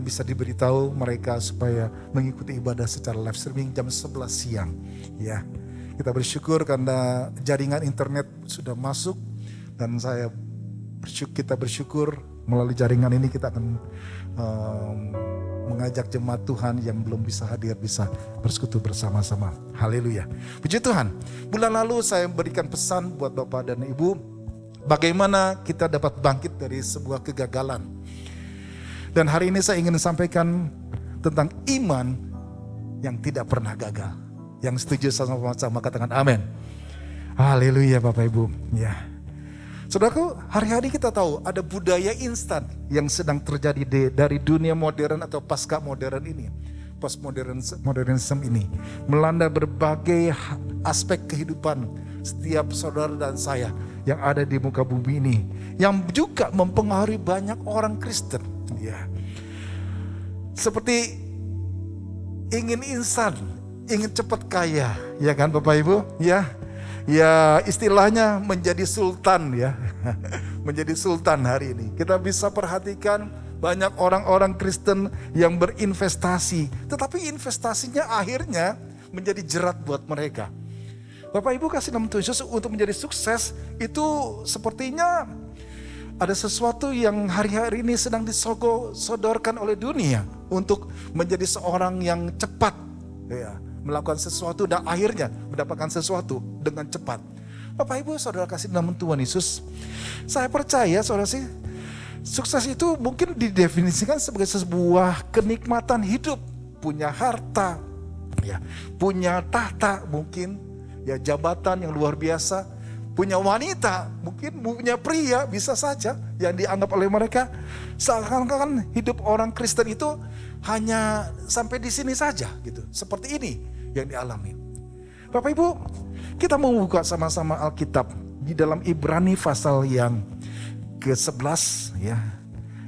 bisa diberitahu mereka supaya mengikuti ibadah secara live streaming jam 11 siang ya. Kita bersyukur karena jaringan internet sudah masuk dan kita bersyukur melalui jaringan ini kita akan mengajak jemaat Tuhan yang belum bisa hadir bisa bersekutu bersama-sama. Haleluya. Puji Tuhan. Bulan lalu saya berikan pesan buat Bapak dan Ibu bagaimana kita dapat bangkit dari sebuah kegagalan. Dan hari ini saya ingin sampaikan tentang iman yang tidak pernah gagal. Yang setuju sama-sama katakan amin. Haleluya Bapak Ibu. Ya. Saudaraku, hari-hari kita tahu ada budaya instan yang sedang terjadi dari dunia modern atau pasca modern ini. Postmodernisme ini melanda berbagai aspek kehidupan setiap saudara dan saya yang ada di muka bumi ini. Yang juga mempengaruhi banyak orang Kristen. Ya. Seperti ingin instan, ingin cepat kaya, ya kan Bapak Ibu? Ya. Ya istilahnya menjadi sultan ya. Menjadi sultan hari ini. Kita bisa perhatikan banyak orang-orang Kristen yang berinvestasi. Tetapi investasinya akhirnya menjadi jerat buat mereka. Bapak Ibu kasih nama Tuhan Yesus untuk menjadi sukses itu sepertinya ada sesuatu yang hari-hari ini sedang disodorkan oleh dunia. Untuk menjadi seorang yang cepat ya. Melakukan sesuatu dan akhirnya mendapatkan sesuatu dengan cepat. Bapak Ibu saudara kasih nama Tuhan Yesus. Saya percaya saudara sih, sukses itu mungkin didefinisikan sebagai sebuah kenikmatan hidup. Punya harta, ya, punya tahta mungkin, ya jabatan yang luar biasa. Punya wanita, mungkin punya pria bisa saja yang dianggap oleh mereka. Seakan-akan hidup orang Kristen itu hanya sampai di sini saja gitu. Seperti ini yang dialami. Bapak Ibu, kita mau buka sama-sama Alkitab di dalam Ibrani pasal yang ke-11 ya.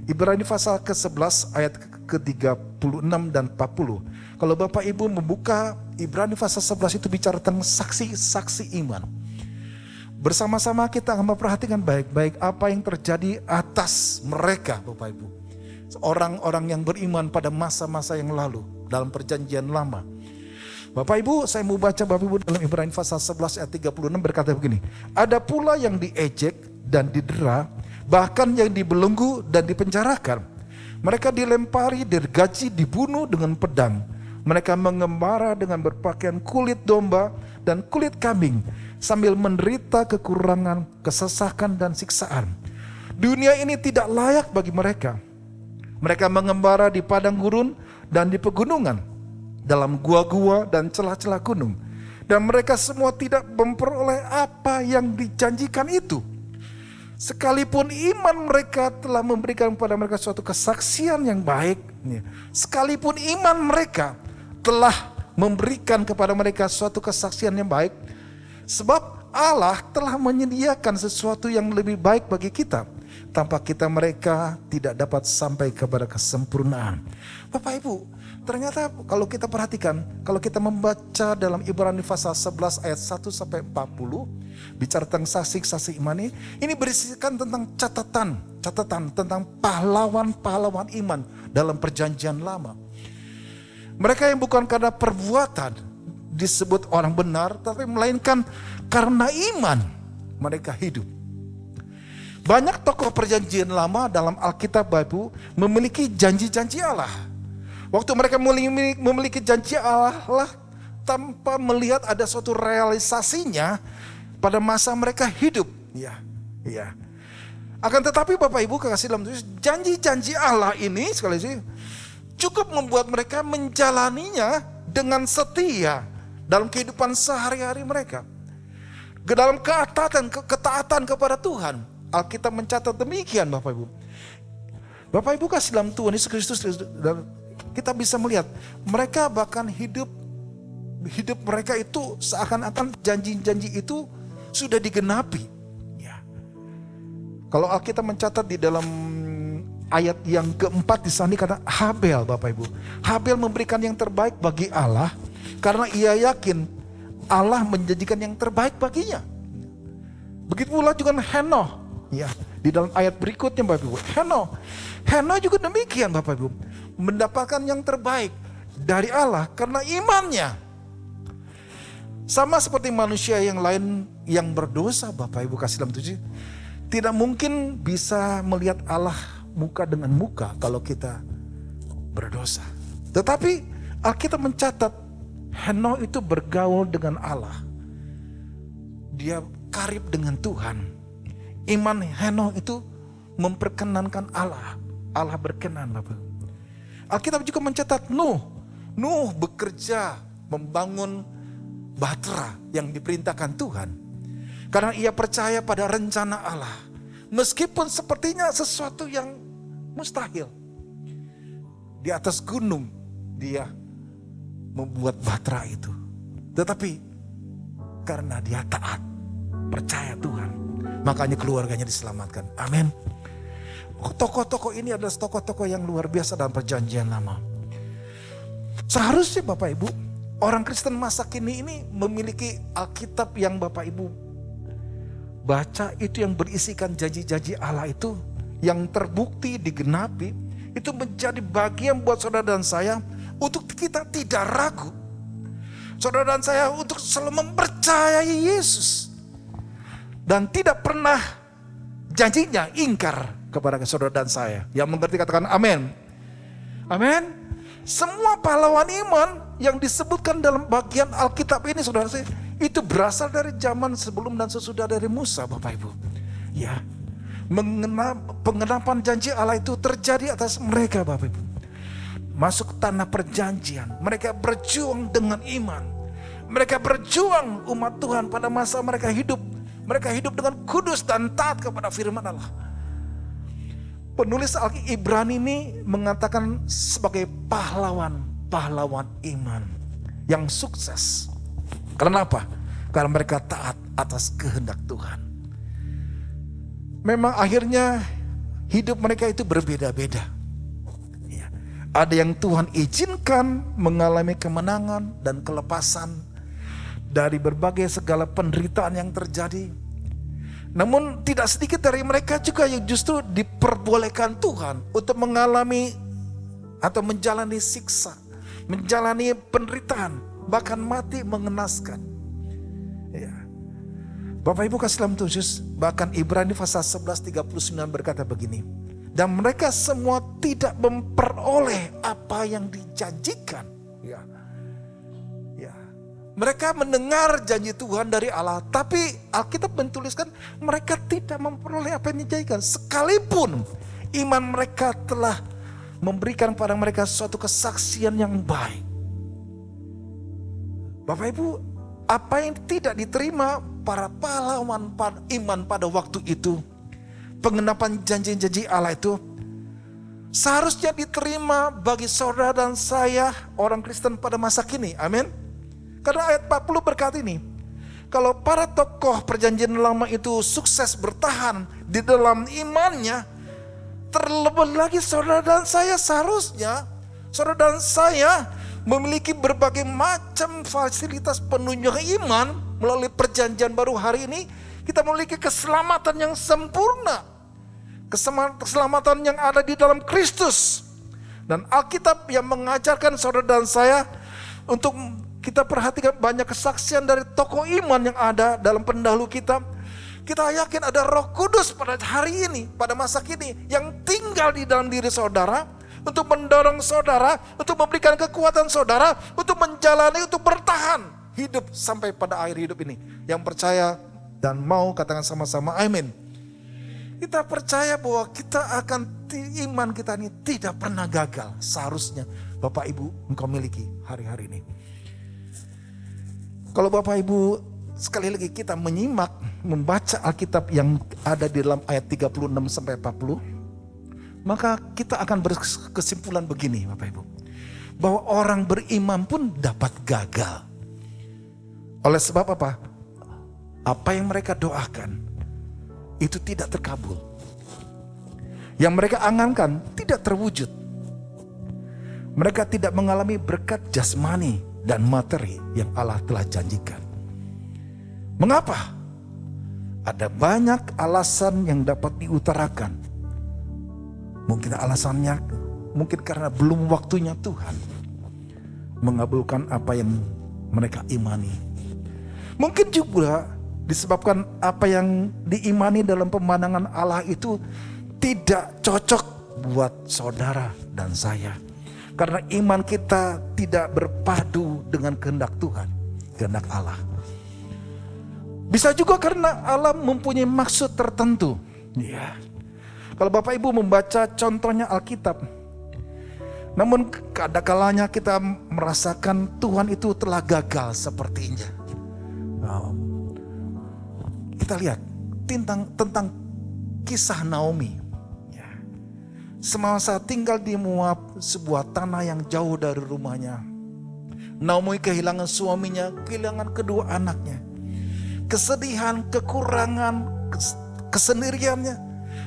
Ibrani pasal ke-11 ayat ke-36 dan 40. Kalau Bapak Ibu membuka Ibrani pasal 11 itu bicara tentang saksi-saksi iman. Bersama-sama kita akan memperhatikan baik-baik apa yang terjadi atas mereka Bapak Ibu. Orang-orang yang beriman pada masa-masa yang lalu dalam perjanjian lama. Bapak Ibu, saya mau baca Bapak Ibu dalam Ibrani pasal 11 ayat 36 berkata begini. Ada pula yang diejek dan didera, bahkan yang dibelenggu dan dipenjarakan. Mereka dilempari, digaji, dibunuh dengan pedang. Mereka mengembara dengan berpakaian kulit domba dan kulit kambing, sambil menderita kekurangan, kesesakan dan siksaan. Dunia ini tidak layak bagi mereka. Mereka mengembara di padang gurun dan di pegunungan, dalam gua-gua dan celah-celah gunung. Dan mereka semua tidak memperoleh apa yang dijanjikan itu. Sekalipun iman mereka telah memberikan kepada mereka suatu kesaksian yang baik. Sekalipun iman mereka telah memberikan kepada mereka suatu kesaksian yang baik. Sebab Allah telah menyediakan sesuatu yang lebih baik bagi kita. Tanpa kita mereka tidak dapat sampai kepada kesempurnaan. Bapak Ibu, ternyata kalau kita perhatikan, kalau kita membaca dalam Ibrani pasal 11 ayat 1 sampai 40, bicara tentang saksi-saksi iman ini berisikan tentang catatan tentang pahlawan-pahlawan iman dalam perjanjian lama. Mereka yang bukan karena perbuatan disebut orang benar, tapi melainkan karena iman mereka hidup. Banyak tokoh perjanjian lama dalam Alkitab Bapak Ibu memiliki janji-janji Allah. Waktu mereka memiliki janji Allah tanpa melihat ada suatu realisasinya pada masa mereka hidup. Ya. Akan tetapi Bapak Ibu kekasih dalam Tuhan, janji-janji Allah ini sekali lagi cukup membuat mereka menjalaninya dengan setia dalam kehidupan sehari-hari mereka. Ke dalam ketaatan kepada Tuhan. Alkitab mencatat demikian Bapak Ibu. Bapak Ibu kasih dalam Tuhan Yesus Kristus, kita bisa melihat mereka bahkan hidup mereka itu seakan-akan janji-janji itu sudah digenapi. Ya. Kalau Alkitab mencatat di dalam ayat yang keempat di sana kata Habel Bapak Ibu. Habel memberikan yang terbaik bagi Allah karena ia yakin Allah menjanjikan yang terbaik baginya. Begitu pula juga Henoh. Ya, di dalam ayat berikutnya Bapak Ibu, Henoh juga demikian Bapak Ibu, mendapatkan yang terbaik dari Allah karena imannya. Sama seperti manusia yang lain yang berdosa Bapak Ibu kasih dalam Tuhan, tidak mungkin bisa melihat Allah muka dengan muka kalau kita berdosa. Tetapi Alkitab mencatat Henoh itu bergaul dengan Allah. Dia karib dengan Tuhan. Iman Henoh itu memperkenankan Allah. Allah berkenan Bapak. Alkitab juga mencatat Nuh bekerja membangun bahtera yang diperintahkan Tuhan. Karena ia percaya pada rencana Allah. Meskipun sepertinya sesuatu yang mustahil. Di atas gunung dia membuat bahtera itu. Tetapi karena dia taat, percaya Tuhan, makanya keluarganya diselamatkan. Amin. Tokoh-tokoh ini adalah tokoh-tokoh yang luar biasa dalam perjanjian lama. Seharusnya Bapak Ibu, orang Kristen masa kini ini memiliki Alkitab yang Bapak Ibu baca itu yang berisikan janji-janji Allah itu yang terbukti digenapi, itu menjadi bagian buat saudara dan saya untuk kita tidak ragu. Saudara dan saya untuk selalu mempercayai Yesus. Dan tidak pernah janjinya ingkar kepada saudara dan saya. Yang mengerti katakan amin. Amin. Semua pahlawan iman yang disebutkan dalam bagian Alkitab ini saudara saya, itu berasal dari zaman sebelum dan sesudah dari Musa Bapak Ibu. Ya. Pengenapan janji Allah itu terjadi atas mereka Bapak Ibu. Masuk tanah perjanjian. Mereka berjuang dengan iman. Mereka berjuang umat Tuhan pada masa mereka hidup. Mereka hidup dengan kudus dan taat kepada firman Allah. Penulis Ibrani ini mengatakan sebagai pahlawan iman yang sukses. Karena apa? Karena mereka taat atas kehendak Tuhan. Memang akhirnya hidup mereka itu berbeda-beda. Ya. Ada yang Tuhan izinkan mengalami kemenangan dan kelepasan dari berbagai segala penderitaan yang terjadi. Namun tidak sedikit dari mereka juga yang justru diperbolehkan Tuhan untuk mengalami atau menjalani siksa, menjalani penderitaan, bahkan mati mengenaskan. Ya. Bapak Ibu kasih dalam Tuhan, bahkan Ibrani pasal 11:39 berkata begini, dan mereka semua tidak memperoleh apa yang dijanjikan. Ya. Mereka mendengar janji Tuhan dari Allah, tapi Alkitab menuliskan mereka tidak memperoleh apa yang dijanjikan. Sekalipun iman mereka telah memberikan pada mereka suatu kesaksian yang baik. Bapak Ibu, apa yang tidak diterima para pahlawan iman pada waktu itu, pengenapan janji-janji Allah itu, seharusnya diterima bagi saudara dan saya orang Kristen pada masa kini. Amin. Karena ayat 40 berkata ini, kalau para tokoh perjanjian lama itu sukses bertahan di dalam imannya, terlebih lagi saudara dan saya seharusnya, saudara dan saya memiliki berbagai macam fasilitas penunjuk iman. Melalui perjanjian baru hari ini, kita memiliki keselamatan yang sempurna, keselamatan yang ada di dalam Kristus. Dan Alkitab yang mengajarkan saudara dan saya untuk kita perhatikan banyak kesaksian dari tokoh iman yang ada dalam pendahulu kita. Kita yakin ada Roh Kudus pada hari ini, pada masa kini, yang tinggal di dalam diri saudara untuk mendorong saudara, untuk memberikan kekuatan saudara, untuk menjalani, untuk bertahan hidup sampai pada akhir hidup ini. Yang percaya dan mau katakan sama-sama amin. Kita percaya bahwa kita akan, iman kita ini tidak pernah gagal. Seharusnya Bapak Ibu engkau miliki hari-hari ini. Kalau Bapak Ibu sekali lagi kita menyimak, membaca Alkitab yang ada di dalam ayat 36 sampai 40, maka kita akan berkesimpulan begini Bapak Ibu, bahwa orang beriman pun dapat gagal. Oleh sebab apa? Apa yang mereka doakan itu tidak terkabul. Yang mereka angankan tidak terwujud. Mereka tidak mengalami berkat jasmani dan materi yang Allah telah janjikan. Mengapa? Ada banyak alasan yang dapat diutarakan. Mungkin alasannya, mungkin karena belum waktunya Tuhan mengabulkan apa yang mereka imani. Mungkin juga disebabkan apa yang diimani dalam pemandangan Allah itu tidak cocok buat saudara dan saya. Karena iman kita tidak berpadu dengan kehendak Tuhan, kehendak Allah. Bisa juga karena Allah mempunyai maksud tertentu. Ya. Kalau Bapak Ibu membaca contohnya Alkitab, namun kadang-kalanya kita merasakan Tuhan itu telah gagal sepertinya. Kita lihat tentang kisah Naomi. Ya. Semasa tinggal di Moab, sebuah tanah yang jauh dari rumahnya, Naomi kehilangan suaminya, kehilangan kedua anaknya. Kesedihan, kekurangan, kesendiriannya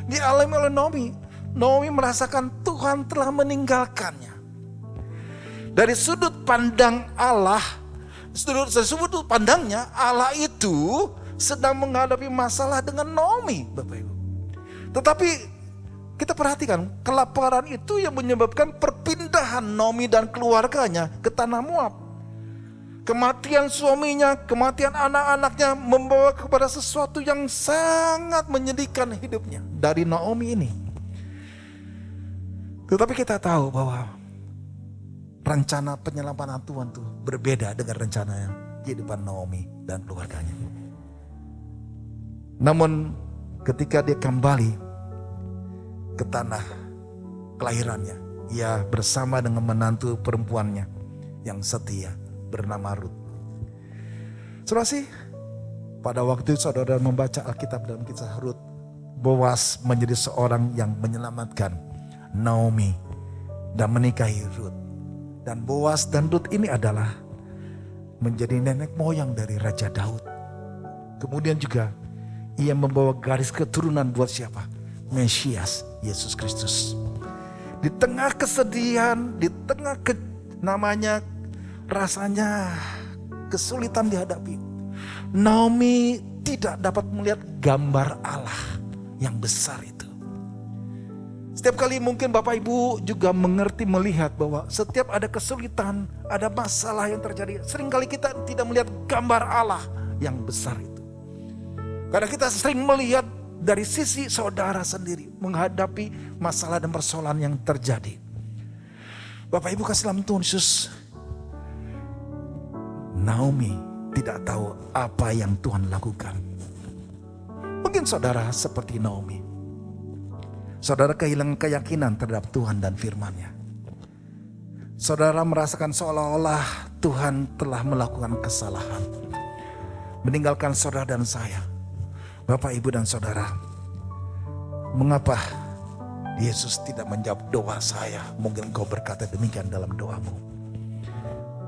dialami oleh Naomi. Naomi merasakan Tuhan telah meninggalkannya. Dari sudut pandang Allah, sudut pandangnya Allah itu sedang menghadapi masalah dengan Naomi, Bapak Ibu. Tetapi kita perhatikan, kelaparan itu yang menyebabkan perpindahan Naomi dan keluarganya ke tanah Moab. Kematian suaminya, kematian anak-anaknya membawa kepada sesuatu yang sangat menyedihkan hidupnya dari Naomi ini. Tetapi kita tahu bahwa rencana penyelamatan Tuhan itu berbeda dengan rencana kehidupan Naomi dan keluarganya. Namun ketika dia kembali ke tanah kelahirannya, ia bersama dengan menantu perempuannya yang setia bernama Rut. Saudara sih, pada waktu itu saudara membaca Alkitab dalam kisah Rut, Boas menjadi seorang yang menyelamatkan Naomi dan menikahi Rut. Dan Boas dan Rut ini adalah menjadi nenek moyang dari Raja Daud. Kemudian juga ia membawa garis keturunan buat siapa? Mesias, Yesus Kristus. Di tengah kesedihan, di tengah namanya rasanya kesulitan dihadapi, Naomi tidak dapat melihat gambar Allah yang besar itu. Setiap kali mungkin Bapak Ibu juga mengerti, melihat bahwa setiap ada kesulitan, ada masalah yang terjadi, seringkali kita tidak melihat gambar Allah yang besar itu. Karena kita sering melihat dari sisi saudara sendiri menghadapi masalah dan persoalan yang terjadi. Bapak Ibu kasih dalam Tuhan Yesus, Naomi tidak tahu apa yang Tuhan lakukan. Mungkin saudara seperti Naomi. Saudara kehilangan keyakinan terhadap Tuhan dan firman-Nya. Saudara merasakan seolah-olah Tuhan telah melakukan kesalahan, meninggalkan saudara dan saya. Bapak, Ibu dan saudara, mengapa Yesus tidak menjawab doa saya? Mungkin engkau berkata demikian dalam doamu.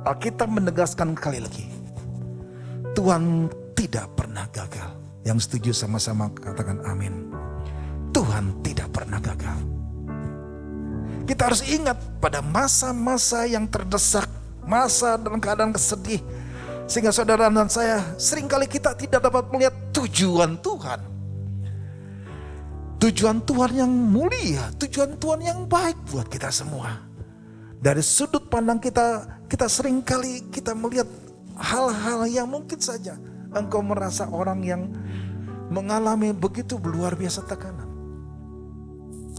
Alkitab menegaskan kali lagi, Tuhan tidak pernah gagal. Yang setuju sama-sama katakan amin. Tuhan tidak pernah gagal. Kita harus ingat pada masa-masa yang terdesak, masa dalam keadaan kesedih, sehingga saudara dan saya seringkali kita tidak dapat melihat tujuan Tuhan. Tujuan Tuhan yang mulia, tujuan Tuhan yang baik buat kita semua. Dari sudut pandang kita, kita seringkali kita melihat hal-hal yang mungkin saja engkau merasa orang yang mengalami begitu luar biasa tekanan.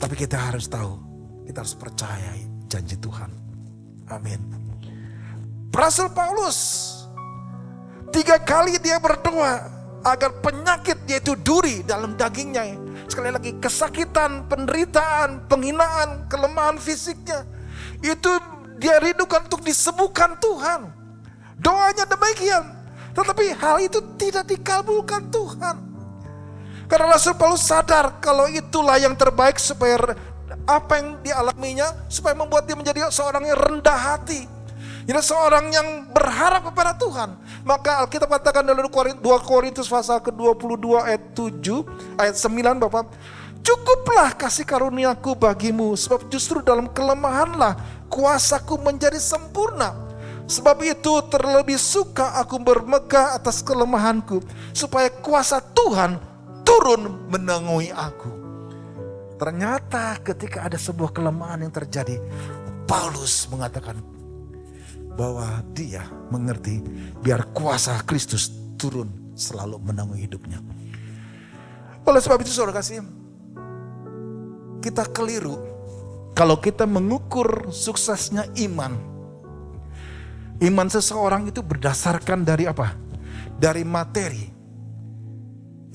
Tapi kita harus tahu, kita harus percayai janji Tuhan. Amin. Rasul Paulus 3 kali dia berdoa agar penyakit yaitu duri dalam dagingnya, sekali lagi kesakitan, penderitaan, penghinaan, kelemahan fisiknya, itu dia rindukan untuk disembuhkan Tuhan. Doanya demikian, tetapi hal itu tidak dikabulkan Tuhan. Karena Rasul Paulus sadar kalau itulah yang terbaik supaya apa yang dialaminya, supaya membuat dia menjadi seorang yang rendah hati. Jadi seorang yang berharap kepada Tuhan. Maka Alkitab katakan dalam 2 Korintus pasal ke-22 ayat 7, ayat 9 Bapak. Cukuplah kasih karuniaku bagimu, sebab justru dalam kelemahanlah kuasaku menjadi sempurna. Sebab itu terlebih suka aku bermegah atas kelemahanku, supaya kuasa Tuhan turun menaungi aku. Ternyata ketika ada sebuah kelemahan yang terjadi, Paulus mengatakan bahwa dia mengerti biar kuasa Kristus turun selalu menaungi hidupnya. Oleh sebab itu saudara kasih, kita keliru kalau kita mengukur suksesnya iman. Iman seseorang itu berdasarkan dari apa? Dari materi.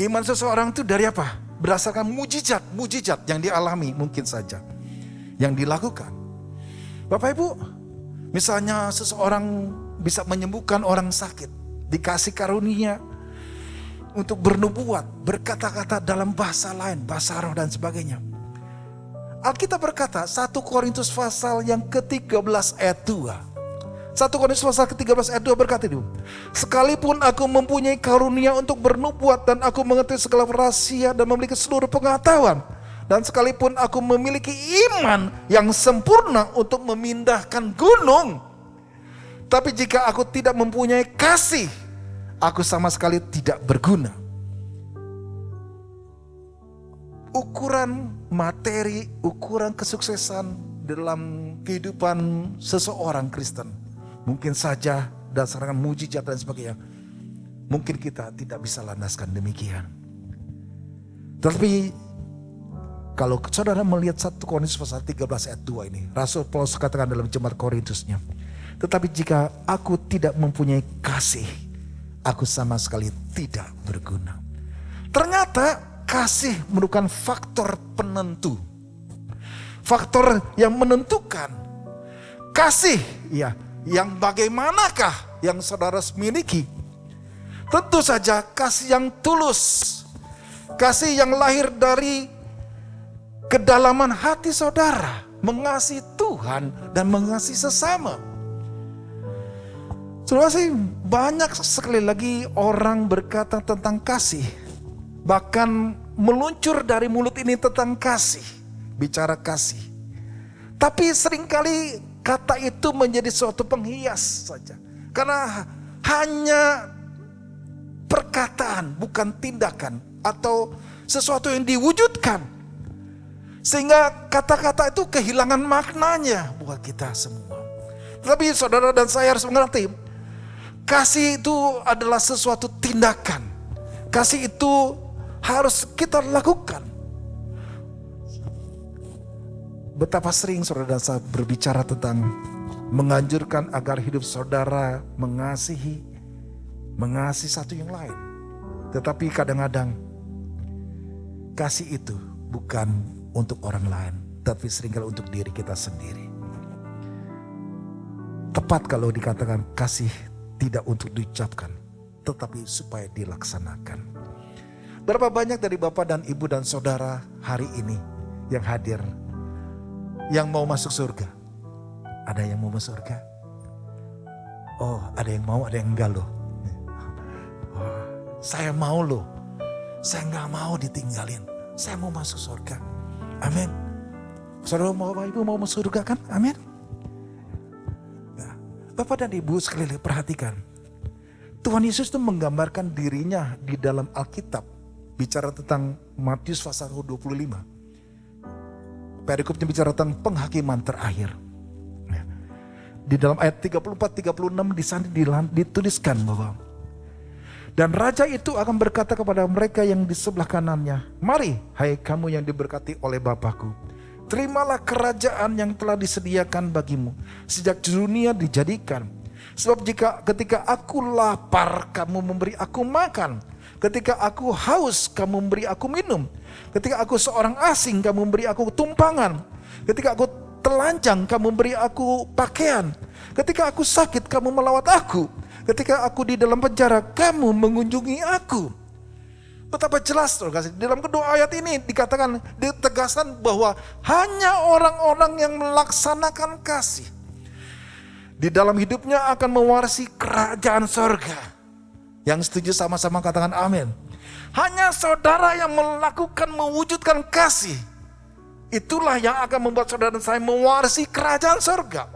Iman seseorang itu dari apa? Berdasarkan mujizat yang dialami mungkin saja, yang dilakukan. Bapak Ibu, misalnya seseorang bisa menyembuhkan orang sakit, dikasih karunia untuk bernubuat, berkata-kata dalam bahasa lain, bahasa roh dan sebagainya. Alkitab berkata 1 Korintus pasal yang ke-13 ayat 2. 1 Korintus pasal ke-13 ayat 2 berkata itu, sekalipun aku mempunyai karunia untuk bernubuat dan aku mengerti segala rahasia dan memiliki seluruh pengetahuan, dan sekalipun aku memiliki iman yang sempurna untuk memindahkan gunung, tapi jika aku tidak mempunyai kasih, aku sama sekali tidak berguna. Ukuran materi, ukuran kesuksesan dalam kehidupan seseorang Kristen mungkin saja berdasarkan mujizat dan sebagainya, mungkin kita tidak bisa landaskan demikian. Tapi kalau saudara melihat 1 Korintus pasal 13 ayat 2 ini, Rasul Paulus katakan dalam jemaat Korintusnya, tetapi jika aku tidak mempunyai kasih, aku sama sekali tidak berguna. Ternyata kasih merupakan faktor penentu, faktor yang menentukan. Kasih, ya, yang bagaimanakah yang saudara miliki? Tentu saja kasih yang tulus, kasih yang lahir dari kedalaman hati saudara, mengasihi Tuhan dan mengasihi sesama. Saudara sih, banyak sekali lagi orang berkata tentang kasih, bahkan meluncur dari mulut ini tentang kasih, bicara kasih. Tapi seringkali kata itu menjadi suatu penghias saja. Karena hanya perkataan, bukan tindakan atau sesuatu yang diwujudkan. Sehingga kata-kata itu kehilangan maknanya buat kita semua. Tetapi saudara dan saya harus mengerti, kasih itu adalah sesuatu tindakan. Kasih itu harus kita lakukan. Betapa sering saudara dan saya berbicara tentang menganjurkan agar hidup saudara mengasihi satu yang lain. Tetapi kadang-kadang kasih itu bukan untuk orang lain, tapi seringkali untuk diri kita sendiri. Tepat kalau dikatakan kasih tidak untuk diucapkan, tetapi supaya dilaksanakan. Berapa banyak dari Bapak dan Ibu dan Saudara hari ini yang hadir, yang mau masuk surga? Ada yang mau masuk surga? Oh, ada yang mau, ada yang enggak loh. Oh, Saya mau loh. Saya gak mau ditinggalin. Saya mau masuk surga. Amin. Saudara Bapak Ibu mau masuk surga kan? Amin. Nah, Bapak dan Ibu sekali perhatikan. Tuhan Yesus itu menggambarkan dirinya di dalam Alkitab. Bicara tentang Matius pasal 25. Perikopnya bicara tentang penghakiman terakhir. Di dalam ayat 34-36 di sana dituliskan bahwa dan raja itu akan berkata kepada mereka yang di sebelah kanannya, mari hai kamu yang diberkati oleh Bapakku, terimalah kerajaan yang telah disediakan bagimu sejak dunia dijadikan. Sebab ketika aku lapar kamu memberi aku makan, ketika aku haus kamu memberi aku minum, ketika aku seorang asing kamu memberi aku tumpangan, ketika aku telanjang kamu beri aku pakaian, ketika aku sakit kamu melawat aku, ketika aku di dalam penjara kamu mengunjungi aku. Betapa jelas saudara, dalam kedua ayat ini dikatakan, ditegaskan bahwa hanya orang-orang yang melaksanakan kasih di dalam hidupnya akan mewarisi kerajaan sorga. Yang setuju sama-sama katakan amin. Hanya saudara yang melakukan, mewujudkan kasih, itulah yang akan membuat saudara dan saya mewarisi kerajaan surga.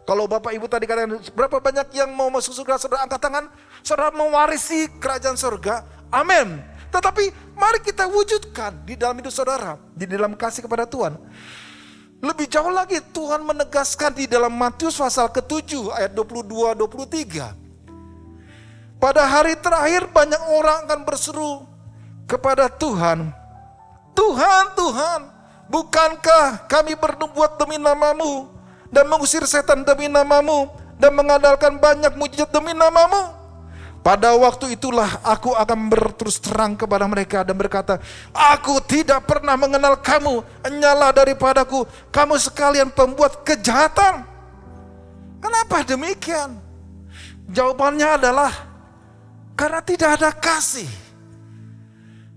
Kalau Bapak Ibu tadi katakan berapa banyak yang mau masuk surga, saudara angkat tangan. Saudara mewarisi kerajaan surga, amin. Tetapi mari kita wujudkan di dalam hidup saudara, di dalam kasih kepada Tuhan. Lebih jauh lagi Tuhan menegaskan di dalam Matius pasal ke-7 ayat 22-23. Pada hari terakhir banyak orang akan berseru kepada Tuhan, Tuhan, Tuhan, bukankah kami bernubuat demi namamu dan mengusir setan demi namamu dan mengandalkan banyak mujizat demi namamu? Pada waktu itulah aku akan berterus terang kepada mereka dan berkata, aku tidak pernah mengenal kamu, enyalah daripadaku, kamu sekalian pembuat kejahatan. Kenapa demikian? Jawabannya adalah karena tidak ada kasih.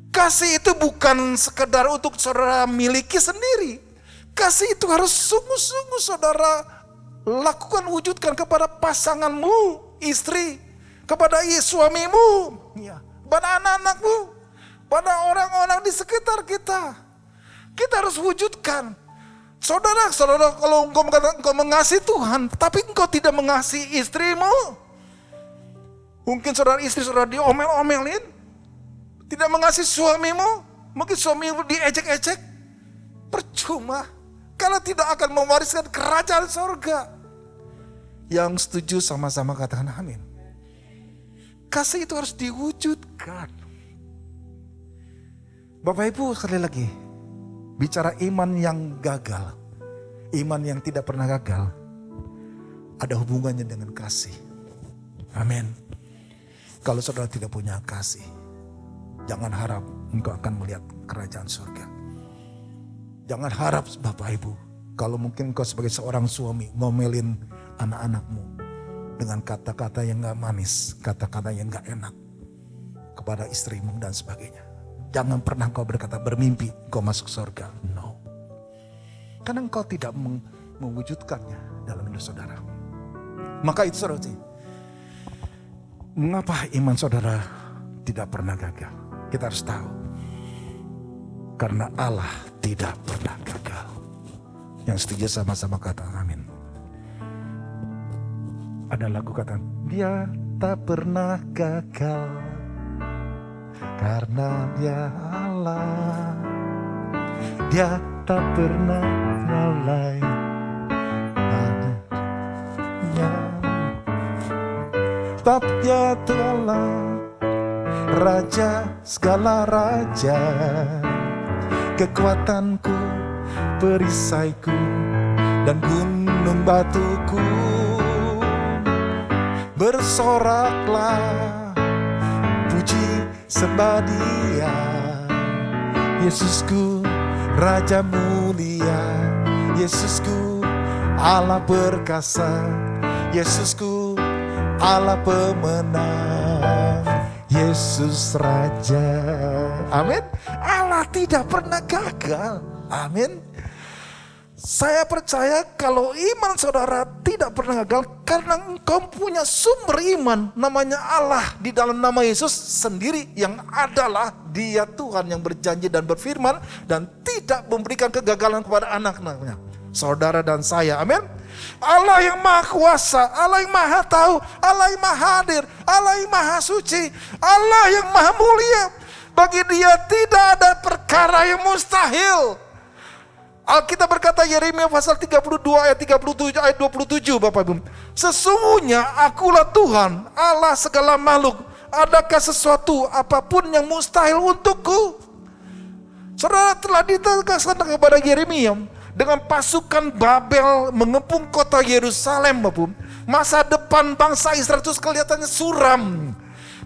Kasih itu bukan sekedar untuk saudara miliki sendiri. Kasih itu harus sungguh-sungguh saudara lakukan, wujudkan kepada pasanganmu, istri, kepada suamimu, ya, pada anak-anakmu, pada orang-orang di sekitar kita. Kita harus wujudkan. Saudara, kalau engkau mengasihi Tuhan, tapi engkau tidak mengasihi istrimu, mungkin saudara istri saudara diomel-omelin, tidak mengasihi suamimu, mungkin suamimu diejek-ejek, percuma. Kalau tidak akan mewariskan kerajaan surga. Yang setuju sama-sama katakan amin. Kasih itu harus diwujudkan. Bapak Ibu sekali lagi, bicara iman yang gagal, iman yang tidak pernah gagal, ada hubungannya dengan kasih. Amin. Kalau saudara tidak punya kasih, jangan harap engkau akan melihat kerajaan surga. Jangan harap Bapak Ibu, kalau mungkin engkau sebagai seorang suami ngomelin anak-anakmu dengan kata-kata yang gak manis, kata-kata yang gak enak kepada istrimu dan sebagainya. Jangan pernah engkau bermimpi engkau masuk surga. No. Karena engkau tidak mewujudkannya dalam hidup saudara. Maka itu saudara, mengapa iman saudara tidak pernah gagal? Kita harus tahu. Karena Allah tidak pernah gagal. Yang setuju sama-sama kata amin. Ada lagu kata, dia tak pernah gagal. Karena dia Allah. Dia tak pernah lalai. Sebab dia Allah, Raja segala raja, kekuatanku, perisaiku, dan gunung batuku. Bersoraklah, puji sembah Dia, Yesusku, Raja mulia, Yesusku, Allah perkasa, Yesusku, Allah pemenang, Yesus Raja. Amin. Allah tidak pernah gagal. Amin. Saya percaya kalau iman saudara tidak pernah gagal karena engkau punya sumber iman namanya Allah di dalam nama Yesus sendiri yang adalah Dia Tuhan yang berjanji dan berfirman dan tidak memberikan kegagalan kepada anak-anaknya, saudara dan saya. Amin. Allah yang maha kuasa, Allah yang maha tahu, Allah yang maha hadir, Allah yang maha suci, Allah yang maha mulia. Bagi Dia tidak ada perkara yang mustahil. Alkitab berkata Yeremia pasal 32 ayat 37 ayat 27 Bapak Ibu. Sesungguhnya akulah Tuhan Allah segala makhluk. Adakah sesuatu apapun yang mustahil untukku? Saudara, telah ditegaskan kepada Yeremia dengan pasukan Babel mengepung kota Yerusalem Bapak Ibu. Masa depan bangsa Israel itu kelihatannya suram.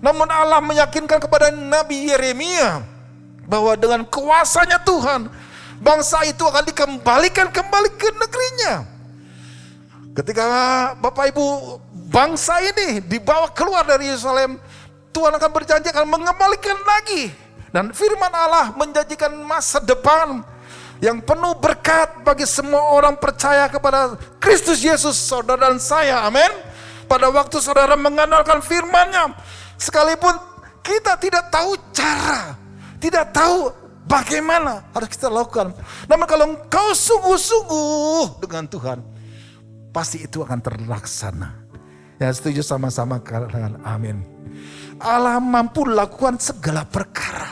Namun Allah meyakinkan kepada Nabi Yeremia bahwa dengan kuasanya Tuhan bangsa itu akan dikembalikan kembali ke negerinya. Ketika Bapak Ibu bangsa ini dibawa keluar dari Yerusalem, Tuhan akan berjanji akan mengembalikan lagi. Dan firman Allah menjanjikan masa depan yang penuh berkat bagi semua orang percaya kepada Kristus Yesus, saudara dan saya. Amin. Pada waktu saudara mengandalkan firman-Nya, sekalipun kita tidak tahu cara, tidak tahu bagaimana harus kita lakukan. Namun kalau engkau sungguh-sungguh dengan Tuhan, pasti itu akan terlaksana. Ya, setuju sama-sama katakan amin. Allah mampu lakukan segala perkara.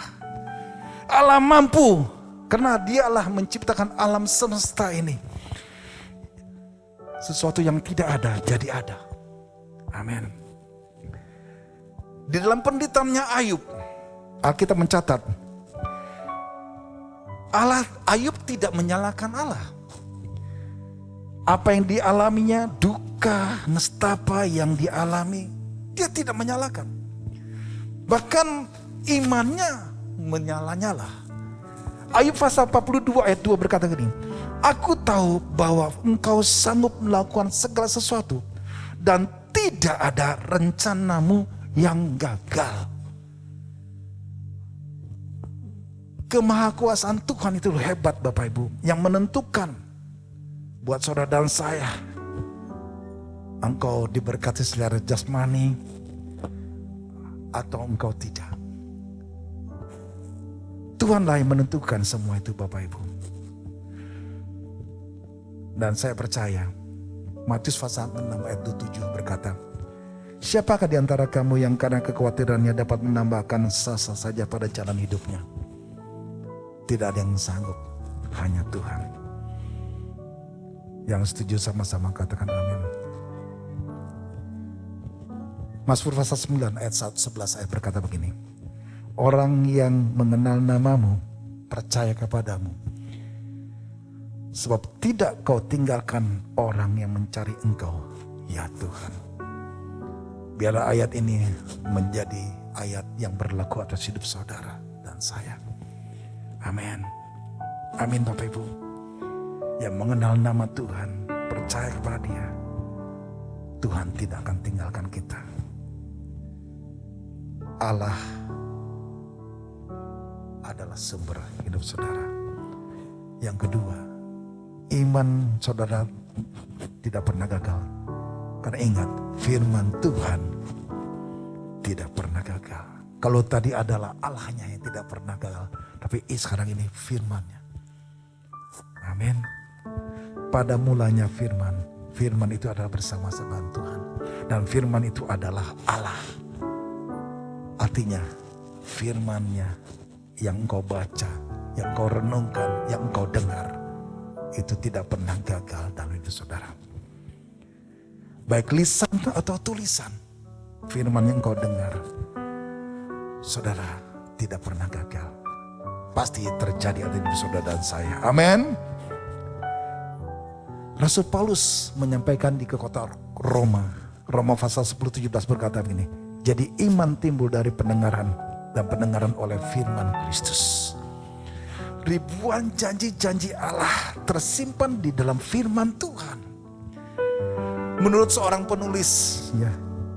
Allah mampu karena Dialah menciptakan alam semesta ini. Sesuatu yang tidak ada jadi ada. Amin. Di dalam penderitannya Ayub, Alkitab mencatat Ayub tidak menyalahkan Allah. Apa yang dialaminya, duka, nestapa yang dialami, dia tidak menyalahkan. Bahkan imannya menyala-nyala. Ayub pasal 42 ayat 2 berkata gini, aku tahu bahwa engkau sanggup melakukan segala sesuatu dan tidak ada rencanamu yang gagal. Kemahakuasaan Tuhan itu hebat Bapak Ibu, yang menentukan buat saudara dan saya, engkau diberkati secara jasmani atau engkau tidak. Tuhanlah yang menentukan semua itu Bapak Ibu. Dan saya percaya Matius pasal 6 ayat 7 berkata, siapakah di antara kamu yang karena kekhawatirannya dapat menambahkan sasa saja pada jalan hidupnya? Tidak ada yang sanggup, hanya Tuhan. Yang setuju sama-sama katakan amin. Mazmur pasal 9 ayat 11 ayat berkata begini, orang yang mengenal namamu percaya kepadamu, sebab tidak kau tinggalkan orang yang mencari engkau, ya Tuhan. Biarlah ayat ini menjadi ayat yang berlaku atas hidup saudara dan saya. Amin. Amin Bapak Ibu. Yang mengenal nama Tuhan, percaya kepada Dia, Tuhan tidak akan tinggalkan kita. Allah adalah sumber hidup saudara. Yang kedua, iman saudara tidak pernah gagal. Karena ingat, firman Tuhan tidak pernah gagal. Kalau tadi adalah Allahnya yang tidak pernah gagal, tapi sekarang ini firman-Nya. Amin. Pada mulanya firman. Firman itu adalah bersama-sama Tuhan. Dan firman itu adalah Allah. Artinya firman-Nya yang engkau baca, yang engkau renungkan, yang engkau dengar, itu tidak pernah gagal dalam hidup saudara. Baik lisan atau tulisan, firman yang engkau dengar, saudara, tidak pernah gagal. Pasti terjadi ada di saudara dan saya. Amin. Rasul Paulus menyampaikan di kota Roma pasal 10-17 berkata begini, jadi iman timbul dari pendengaran dan pendengaran oleh firman Kristus. Ribuan janji-janji Allah tersimpan di dalam firman Tuhan. Menurut seorang penulis, ya,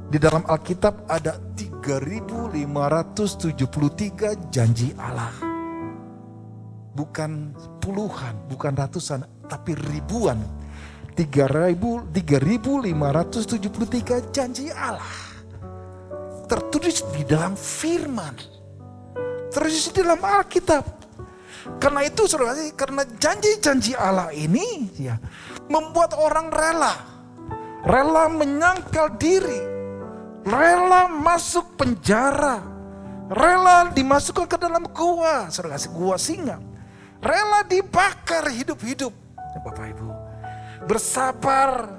di dalam Alkitab ada 3.573 janji Allah. bukan puluhan, bukan ratusan, tapi ribuan. 3.573 janji Allah. Tertulis di dalam firman. Tertulis di dalam Alkitab. Karena itu saudara, karena janji-janji Allah ini ya, membuat orang rela menyangkal diri, rela masuk penjara, rela dimasukkan ke dalam gua, saudara, gua singa, rela dibakar hidup-hidup. Bapak Ibu, bersabar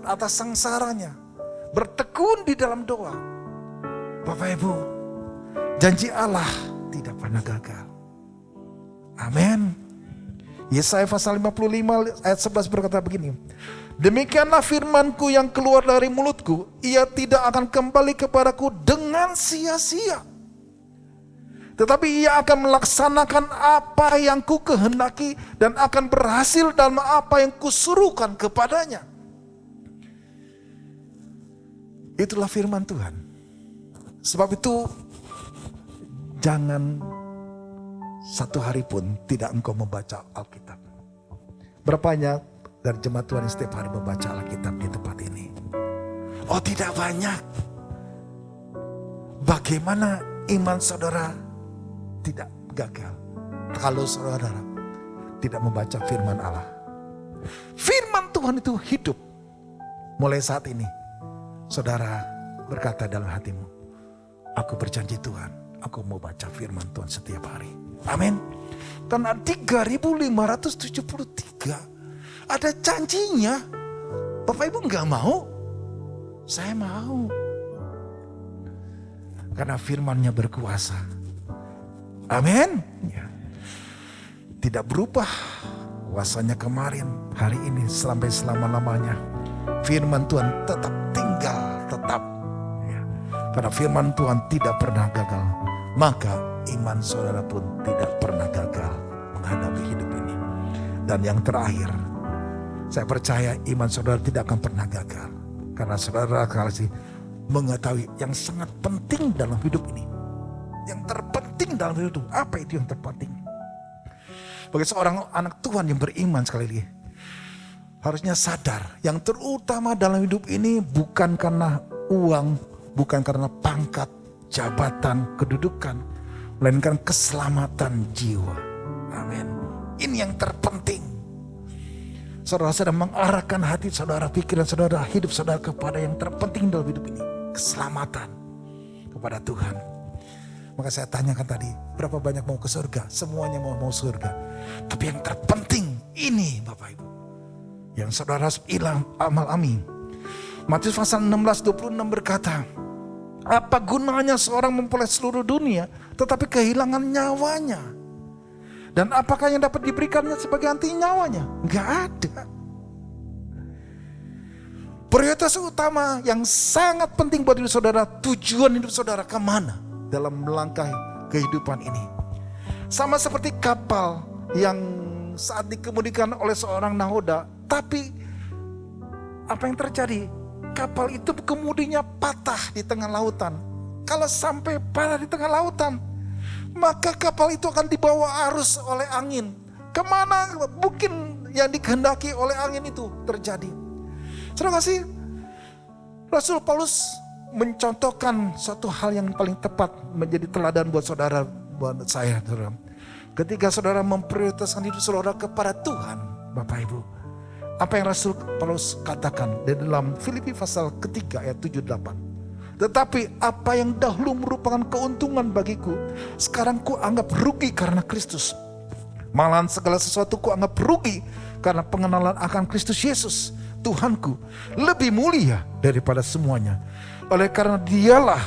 atas sengsaranya, bertekun di dalam doa. Bapak Ibu, janji Allah tidak pernah gagal. Amin. Yesaya pasal 55 ayat 11 berkata begini. Demikianlah firmanku yang keluar dari mulutku, ia tidak akan kembali kepadaku dengan sia-sia. Tetapi ia akan melaksanakan apa yang ku kehendaki dan akan berhasil dalam apa yang kusuruhkan kepadanya. Itulah firman Tuhan. Sebab itu jangan satu hari pun tidak engkau membaca Alkitab. Berapa banyak dari jemaat Tuhan yang setiap hari membaca Alkitab di tempat ini? Oh, tidak banyak. Bagaimana iman saudara tidak gagal kalau saudara tidak membaca firman Allah? Firman Tuhan itu hidup. Mulai saat ini saudara berkata dalam hatimu, aku berjanji Tuhan, aku mau baca firman Tuhan setiap hari. Amin. Karena 3.573 ada janjinya. Bapak Ibu enggak mau? Saya mau. Karena firman-Nya berkuasa. Amin. Ya. Tidak berubah kuasanya kemarin, hari ini, sampai selama-lamanya. Firman Tuhan tetap tinggal, tetap. Ya. Karena firman Tuhan tidak pernah gagal. Maka iman saudara pun tidak pernah gagal menghadapi hidup ini. Dan yang terakhir, saya percaya iman saudara tidak akan pernah gagal. Karena saudara kasih mengetahui yang sangat penting dalam hidup ini. Yang terpenting dalam hidup itu, apa itu yang terpenting? Bagi seorang anak Tuhan yang beriman sekali lagi, harusnya sadar yang terutama dalam hidup ini bukan karena uang, bukan karena pangkat, jabatan, kedudukan, melainkan keselamatan jiwa. Amin. Ini yang terpenting. Saudara sedang mengarahkan hati saudara, pikiran saudara, hidup saudara kepada yang terpenting dalam hidup ini. Keselamatan kepada Tuhan. Maka saya tanyakan tadi, berapa banyak mau ke surga? Semuanya mau surga. Tapi yang terpenting ini Bapak Ibu, yang saudara harus hilang alami. Matius pasal 16:26 berkata, apa gunanya seorang memperoleh seluruh dunia tetapi kehilangan nyawanya? Dan apakah yang dapat diberikannya sebagai ganti nyawanya? Enggak ada. Prioritas utama yang sangat penting buat hidup saudara, tujuan hidup saudara kemana dalam melangkah kehidupan ini. Sama seperti kapal yang saat dikemudikan oleh seorang nahoda, tapi apa yang terjadi? Kapal itu kemudinya patah di tengah lautan. Kalau sampai patah di tengah lautan, maka kapal itu akan dibawa arus oleh angin. Kemana mungkin yang dikehendaki oleh angin itu terjadi. Saudara kasih, Rasul Paulus mencontohkan suatu hal yang paling tepat menjadi teladan buat saudara, buat saya. Saudara. Ketika saudara memprioritaskan hidup saudara kepada Tuhan, Bapak Ibu. Apa yang Rasul Paulus katakan di dalam Filipi pasal ketiga ayat 7-8. Tetapi apa yang dahulu merupakan keuntungan bagiku, sekarang ku anggap rugi karena Kristus. Malahan segala sesuatu ku anggap rugi karena pengenalan akan Kristus Yesus, Tuhanku, lebih mulia daripada semuanya. Oleh karena dialah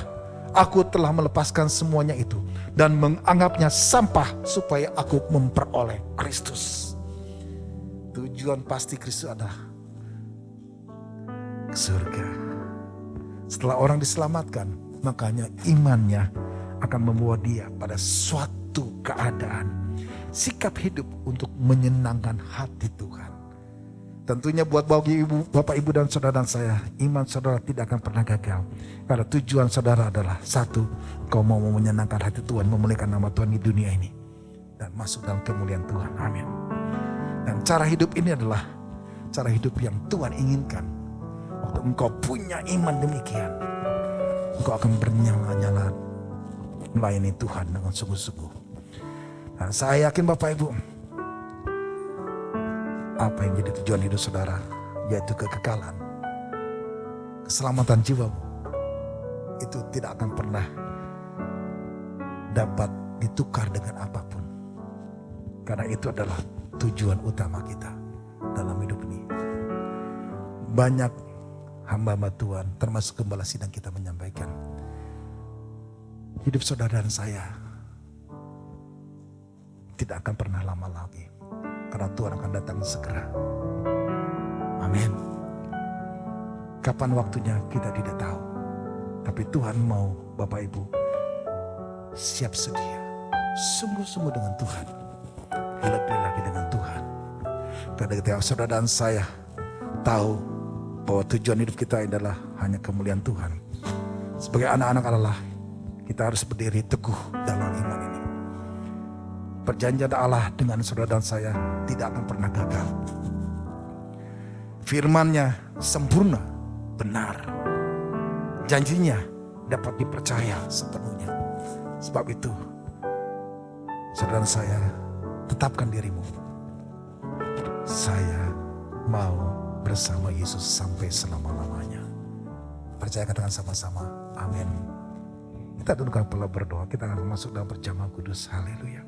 aku telah melepaskan semuanya itu dan menganggapnya sampah supaya aku memperoleh Kristus. Tujuan pasti Kristus adalah ke surga. Setelah orang diselamatkan, makanya imannya akan membawa dia pada suatu keadaan, sikap hidup untuk menyenangkan hati Tuhan. Tentunya buat bagi ibu, bapak ibu dan saudara dan saya, iman saudara tidak akan pernah gagal. Karena tujuan saudara adalah satu, kau mau menyenangkan hati Tuhan, memuliakan nama Tuhan di dunia ini. dan masuk dalam kemuliaan Tuhan. Amin. Dan cara hidup ini adalah cara hidup yang Tuhan inginkan. Waktu engkau punya iman demikian, engkau akan bernyala-nyala melayani Tuhan dengan sungguh-sungguh. Nah, saya yakin Bapak Ibu, apa yang jadi tujuan hidup saudara, yaitu kekekalan, keselamatan jiwamu, itu tidak akan pernah dapat ditukar dengan apapun. Karena itu adalah tujuan utama kita dalam hidup ini. Banyak hamba-hamba Tuhan, termasuk gembala sidang, kita menyampaikan, hidup saudara dan saya tidak akan pernah lama lagi. Karena Tuhan akan datang segera. Amin. Kapan waktunya kita tidak tahu. Tapi Tuhan mau Bapak Ibu siap sedia. Sungguh-sungguh dengan Tuhan. Lebih lagi dengan Tuhan. Karena ketika saudara dan saya tahu bahwa tujuan hidup kita adalah hanya kemuliaan Tuhan. Sebagai anak-anak Allah, kita harus berdiri teguh dalam iman ini. Perjanjian Allah dengan saudara dan saya tidak akan pernah gagal. Firman-Nya sempurna, benar. Janjinya dapat dipercaya sepenuhnya. Sebab itu, saudara dan saya, tetapkan dirimu. Saya mau bersama Yesus sampai selama-lamanya. Percaya, katakan sama-sama, amin. Kita dudukkan kepala berdoa, kita akan masuk dalam perjamuan kudus. Haleluya.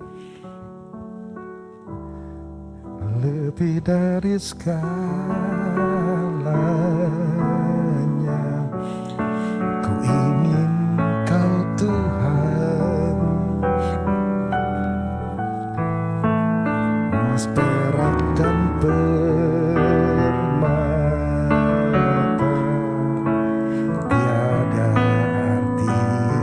Lebih dari segalanya, ku ingin Kau Tuhan. Emas, perak dan permata tiada artinya.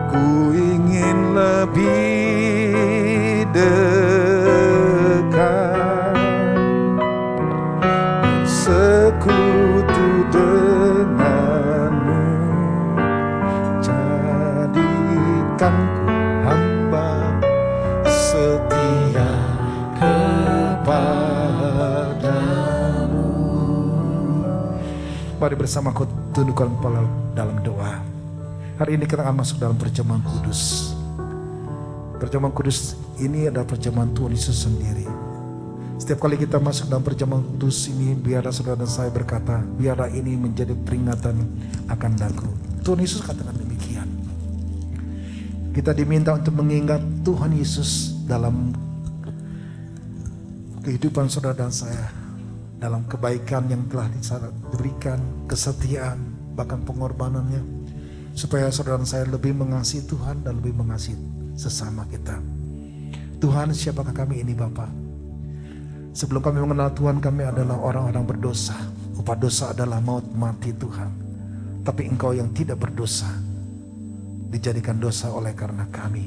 Ku ingin lebih dekat, sekutu denganmu. Jadikan ku hamba setia kepadamu. Mari bersama aku tundukkan kepala dalam doa. Hari ini kita akan masuk dalam perjamuan kudus. Perjamuan kudus ini adalah perjamuan Tuhan Yesus sendiri. Setiap kali kita masuk dalam perjamuan kudus ini, biarlah saudara dan saya berkata, biarlah ini menjadi peringatan akan daku. Tuhan Yesus katakan demikian. Kita diminta untuk mengingat Tuhan Yesus dalam kehidupan saudara dan saya, dalam kebaikan yang telah diberikan, kesetiaan, bahkan pengorbanannya, supaya saudara dan saya lebih mengasihi Tuhan dan lebih mengasihi sesama kita. Tuhan, siapakah kami ini Bapa? Sebelum kami mengenal Tuhan, kami adalah orang-orang berdosa. Upah dosa adalah maut, mati Tuhan. Tapi Engkau yang tidak berdosa dijadikan dosa oleh karena kami.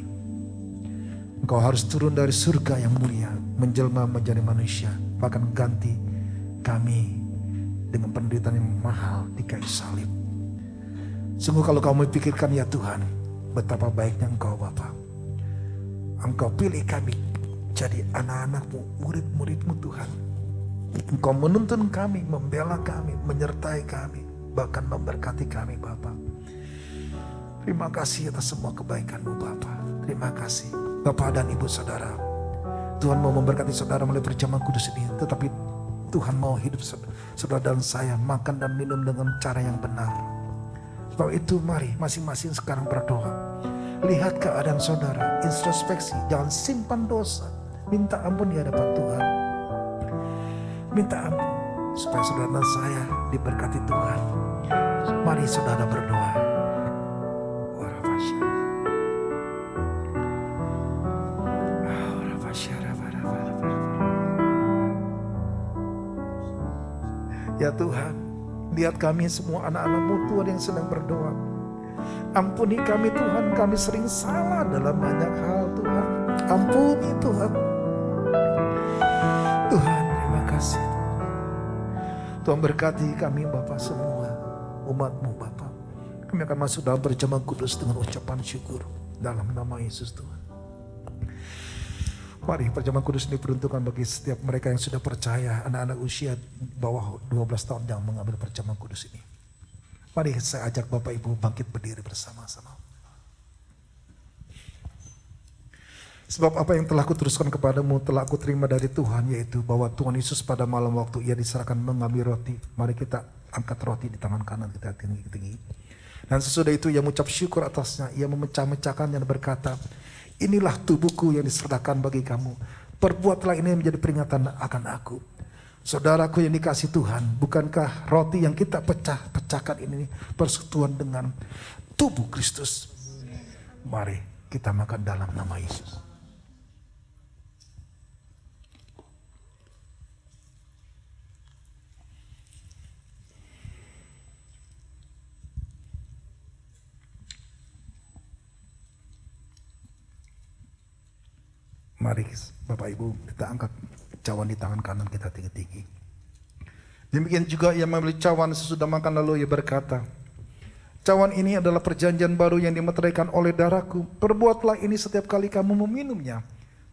Engkau harus turun dari surga yang mulia, menjelma menjadi manusia, bahkan ganti kami dengan penderitaan yang mahal di kayu salib. Sungguh kalau kamu pikirkan ya Tuhan, betapa baiknya Engkau Bapa. Engkau pilih kami jadi anak-anak-Mu, murid-murid-Mu Tuhan. Engkau menuntun kami, membela kami, menyertai kami, bahkan memberkati kami Bapa. Terima kasih atas semua kebaikan-Mu Bapa. Terima kasih Bapak dan Ibu Saudara. Tuhan mau memberkati saudara melalui perjamuan kudus ini, tetapi Tuhan mau hidup saudara dan saya makan dan minum dengan cara yang benar. Sebab itu mari masing-masing sekarang berdoa. Lihat keadaan saudara, introspeksi, jangan simpan dosa. Minta ampun di hadapan Tuhan. Minta ampun supaya saudara dan saya diberkati Tuhan. Mari saudara berdoa. Ya Tuhan, lihat kami semua anak-anak-Mu Tuhan yang sedang berdoa. Ampuni kami Tuhan, kami sering salah dalam banyak hal Tuhan. Ampuni Tuhan. Tuhan, terima kasih. Tuhan berkati kami Bapa semua, umat-Mu Bapa. Kami akan masuk dalam perjamuan kudus dengan ucapan syukur dalam nama Yesus Tuhan. Mari perjamuan kudus ini peruntukan bagi setiap mereka yang sudah percaya, anak-anak usia bawah 12 tahun yang mengambil perjamuan kudus ini. Mari saya ajak Bapak Ibu bangkit berdiri bersama-sama. Sebab apa yang telah kuteruskan kepadamu telah aku terima dari Tuhan, yaitu bahwa Tuhan Yesus pada malam waktu ia diserahkan mengambil roti. Mari kita angkat roti di tangan kanan kita tinggi-tinggi. Dan sesudah itu ia mengucap syukur atasnya, ia memecah-mecahkannya dan berkata, inilah tubuhku yang diserahkan bagi kamu. Perbuatlah ini menjadi peringatan akan aku. Saudaraku yang dikasihi Tuhan, bukankah roti yang kita pecahkan ini persekutuan dengan tubuh Kristus? Mari kita makan dalam nama Yesus. Mari Bapak Ibu kita angkat cawan di tangan kanan kita tinggi-tinggi. Demikian juga ia mengambil cawan sesudah makan lalu ia berkata, cawan ini adalah perjanjian baru yang dimeteraikan oleh darahku. Perbuatlah ini setiap kali kamu meminumnya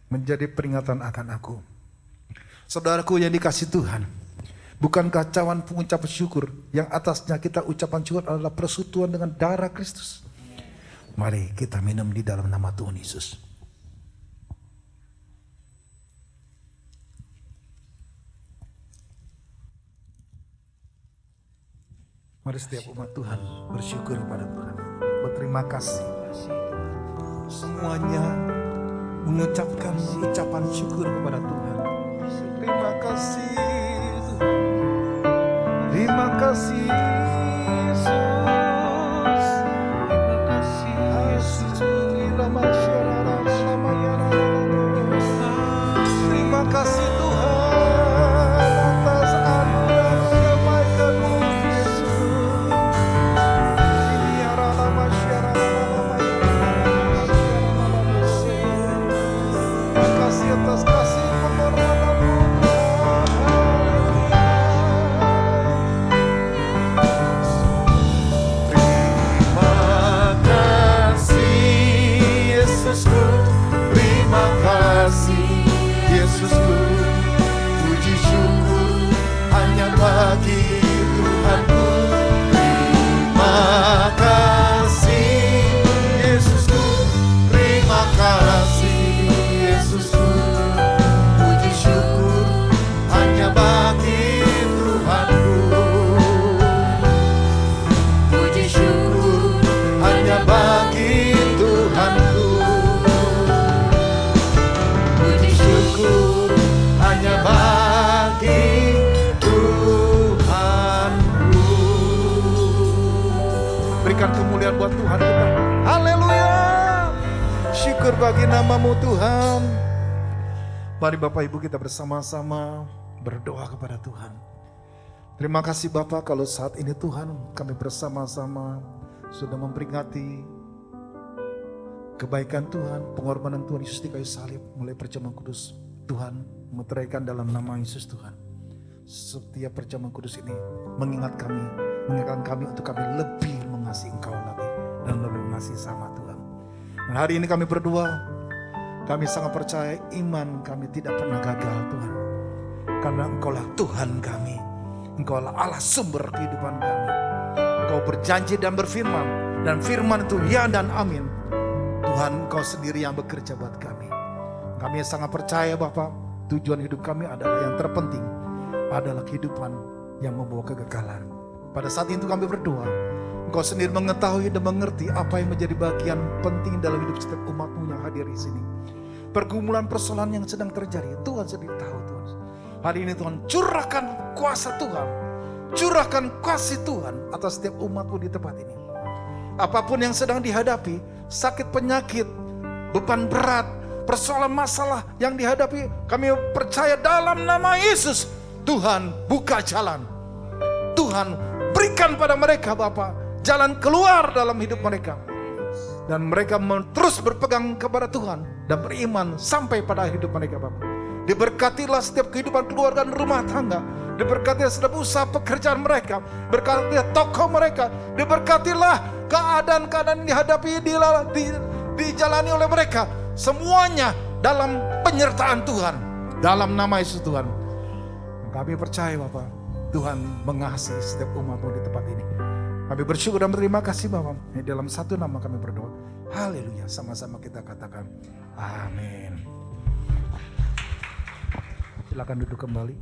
menjadi peringatan akan aku. Saudaraku yang dikasihi Tuhan, bukankah cawan pengucapan syukur yang atasnya kita ucapan syukur adalah persekutuan dengan darah Kristus? Mari kita minum di dalam nama Tuhan Yesus. Mari setiap umat Tuhan bersyukur kepada Tuhan, berterima kasih. Semuanya mengucapkan ucapan syukur kepada Tuhan. Terima kasih Tuhan. Terima kasih Yesus. Terima kasih Yesus. Terima kasih Tuhan atas anugerah kebaikan-Mu. Atas kasih pengorbanan-Mu. Terima kasih Yesusku, terima kasih Yesusku, puji syukur hanya bagi Tuhanku. Terima kasih Yesusku, terima kasih Yesusku, puji syukur hanya bagi Tuhanku. Puji syukur hanya bagi Tuhanku. Puji syukur hanya bagi Tuhanku. Berikan kemuliaan buat Tuhan kita. Haleluya. Syukur bagi nama-Mu Tuhan. Mari Bapak Ibu kita bersama-sama berdoa kepada Tuhan. Terima kasih Bapak kalau saat ini Tuhan kami bersama-sama sudah memperingati kebaikan Tuhan, pengorbanan Tuhan Yesus di kayu salib. Mulai perjamuan kudus Tuhan meteraikan dalam nama Yesus Tuhan. Setiap perjamuan kudus ini mengingatkan kami untuk kami lebih mengasihi Engkau lagi dan lebih mengasihi sama Tuhan. Dan hari ini kami berdoa, kami sangat percaya iman kami tidak pernah gagal Tuhan. Karena Engkaulah Tuhan kami, Engkaulah Allah sumber kehidupan kami. Engkau berjanji dan berfirman, dan firman itu ya dan amin. Tuhan Engkau sendiri yang bekerja buat kami. Kami sangat percaya Bapak, tujuan hidup kami adalah yang terpenting, adalah kehidupan yang membawa kegagalan. Pada saat itu kami berdoa, Engkau sendiri mengetahui dan mengerti apa yang menjadi bagian penting dalam hidup setiap umat-Mu yang hadir di sini. Pergumulan persoalan yang sedang terjadi, Tuhan sendiri tahu Tuhan. Hari ini Tuhan curahkan kuasa Tuhan, curahkan kasih Tuhan atas setiap umat-Mu di tempat ini. Apapun yang sedang dihadapi, sakit penyakit, beban berat, persoalan masalah yang dihadapi, kami percaya dalam nama Yesus, Tuhan buka jalan. Tuhan berikan pada mereka Bapa jalan keluar dalam hidup mereka. Dan mereka terus berpegang kepada Tuhan dan beriman sampai pada hidup mereka Bapak. Diberkatilah setiap kehidupan keluarga dan rumah tangga. Diberkatilah setiap usaha pekerjaan mereka. Berkatilah toko mereka. Diberkatilah keadaan-keadaan yang dihadapi, dijalani oleh mereka. Semuanya dalam penyertaan Tuhan. Dalam nama Yesus Tuhan. Kami percaya Bapak, Tuhan mengasihi setiap umat-Mu di tempat ini. Kami bersyukur dan berterima kasih Bapak. Dalam satu nama kami berdoa. Haleluya. Sama-sama kita katakan amin. Silakan duduk kembali.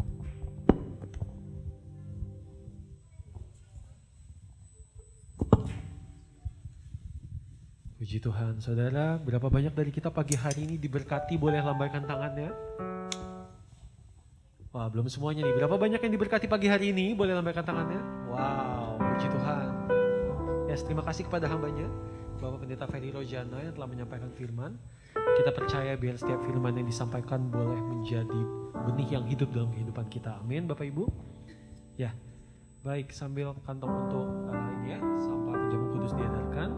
Puji Tuhan, saudara, berapa banyak dari kita pagi hari ini diberkati, boleh lambaikan tangannya? Wah, belum semuanya nih. Berapa banyak yang diberkati pagi hari ini, boleh lambaikan tangannya? Wow, puji Tuhan. Yes, terima kasih kepada hambanya, Bapak Pendeta Ferry Rojana yang telah menyampaikan firman. Kita percaya biar setiap firman yang disampaikan boleh menjadi benih yang hidup dalam kehidupan kita. Amin, Bapak Ibu. Ya, baik, sambil kantong untuk sampah penjamu kudus diedarkan,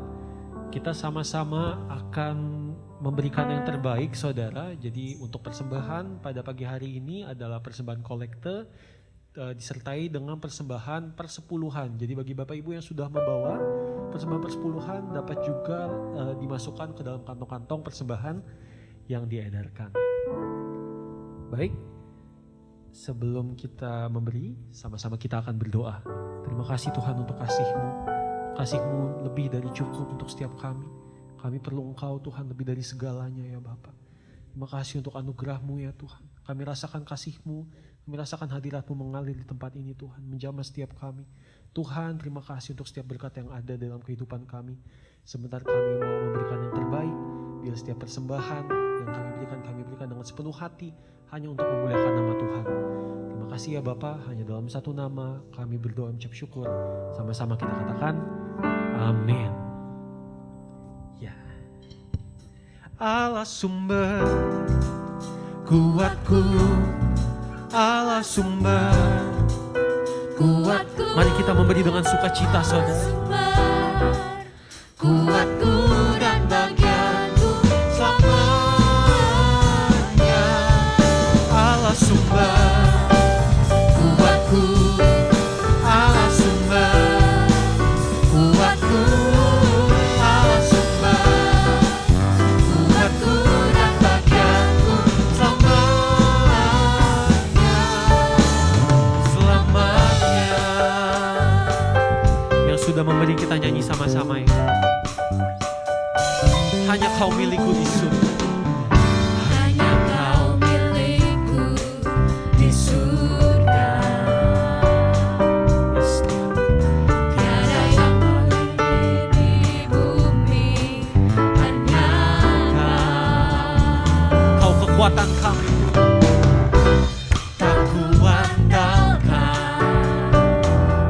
kita sama-sama akan memberikan yang terbaik, saudara. Jadi untuk persembahan pada pagi hari ini adalah persembahan kolekte, disertai dengan persembahan persepuluhan. Jadi bagi Bapak Ibu yang sudah membawa persembahan persepuluhan dapat juga dimasukkan ke dalam kantong-kantong persembahan yang diedarkan. Baik, sebelum kita memberi, sama-sama kita akan berdoa. Terima kasih Tuhan untuk kasih-Mu. Kasih-Mu lebih dari cukup untuk setiap kami. Kami perlu Engkau Tuhan lebih dari segalanya ya Bapa. Terima kasih untuk anugerah-Mu ya Tuhan. Kami rasakan kasih-Mu, kami rasakan hadirat-Mu mengalir di tempat ini Tuhan, menjamah setiap kami. Tuhan, terima kasih untuk setiap berkat yang ada dalam kehidupan kami. Sebentar kami mau memberikan yang terbaik, biar setiap persembahan yang kami berikan dengan sepenuh hati, hanya untuk memuliakan nama Tuhan. Terima kasih ya Bapa, hanya dalam satu nama kami berdoa mengucap syukur. Sama-sama kita katakan, amin. Ya. Allah sumber kuatku, Allah sumber kuatku. Mari kita memberi dengan sukacita, saudara. Kuatku dan bagianku selamanya. Allah sumber kuatku, Allah sumber kuatku, Allah sumber kuatku dan bagianku selamanya. Yang sudah memberi kita nyanyi sama-sama ya. Hanya Kau milikku di surga. Hanya Kau milikku di surga. Tiada yang paling di bumi. Hanya Kau kekuatan kami. Tak kuandalkan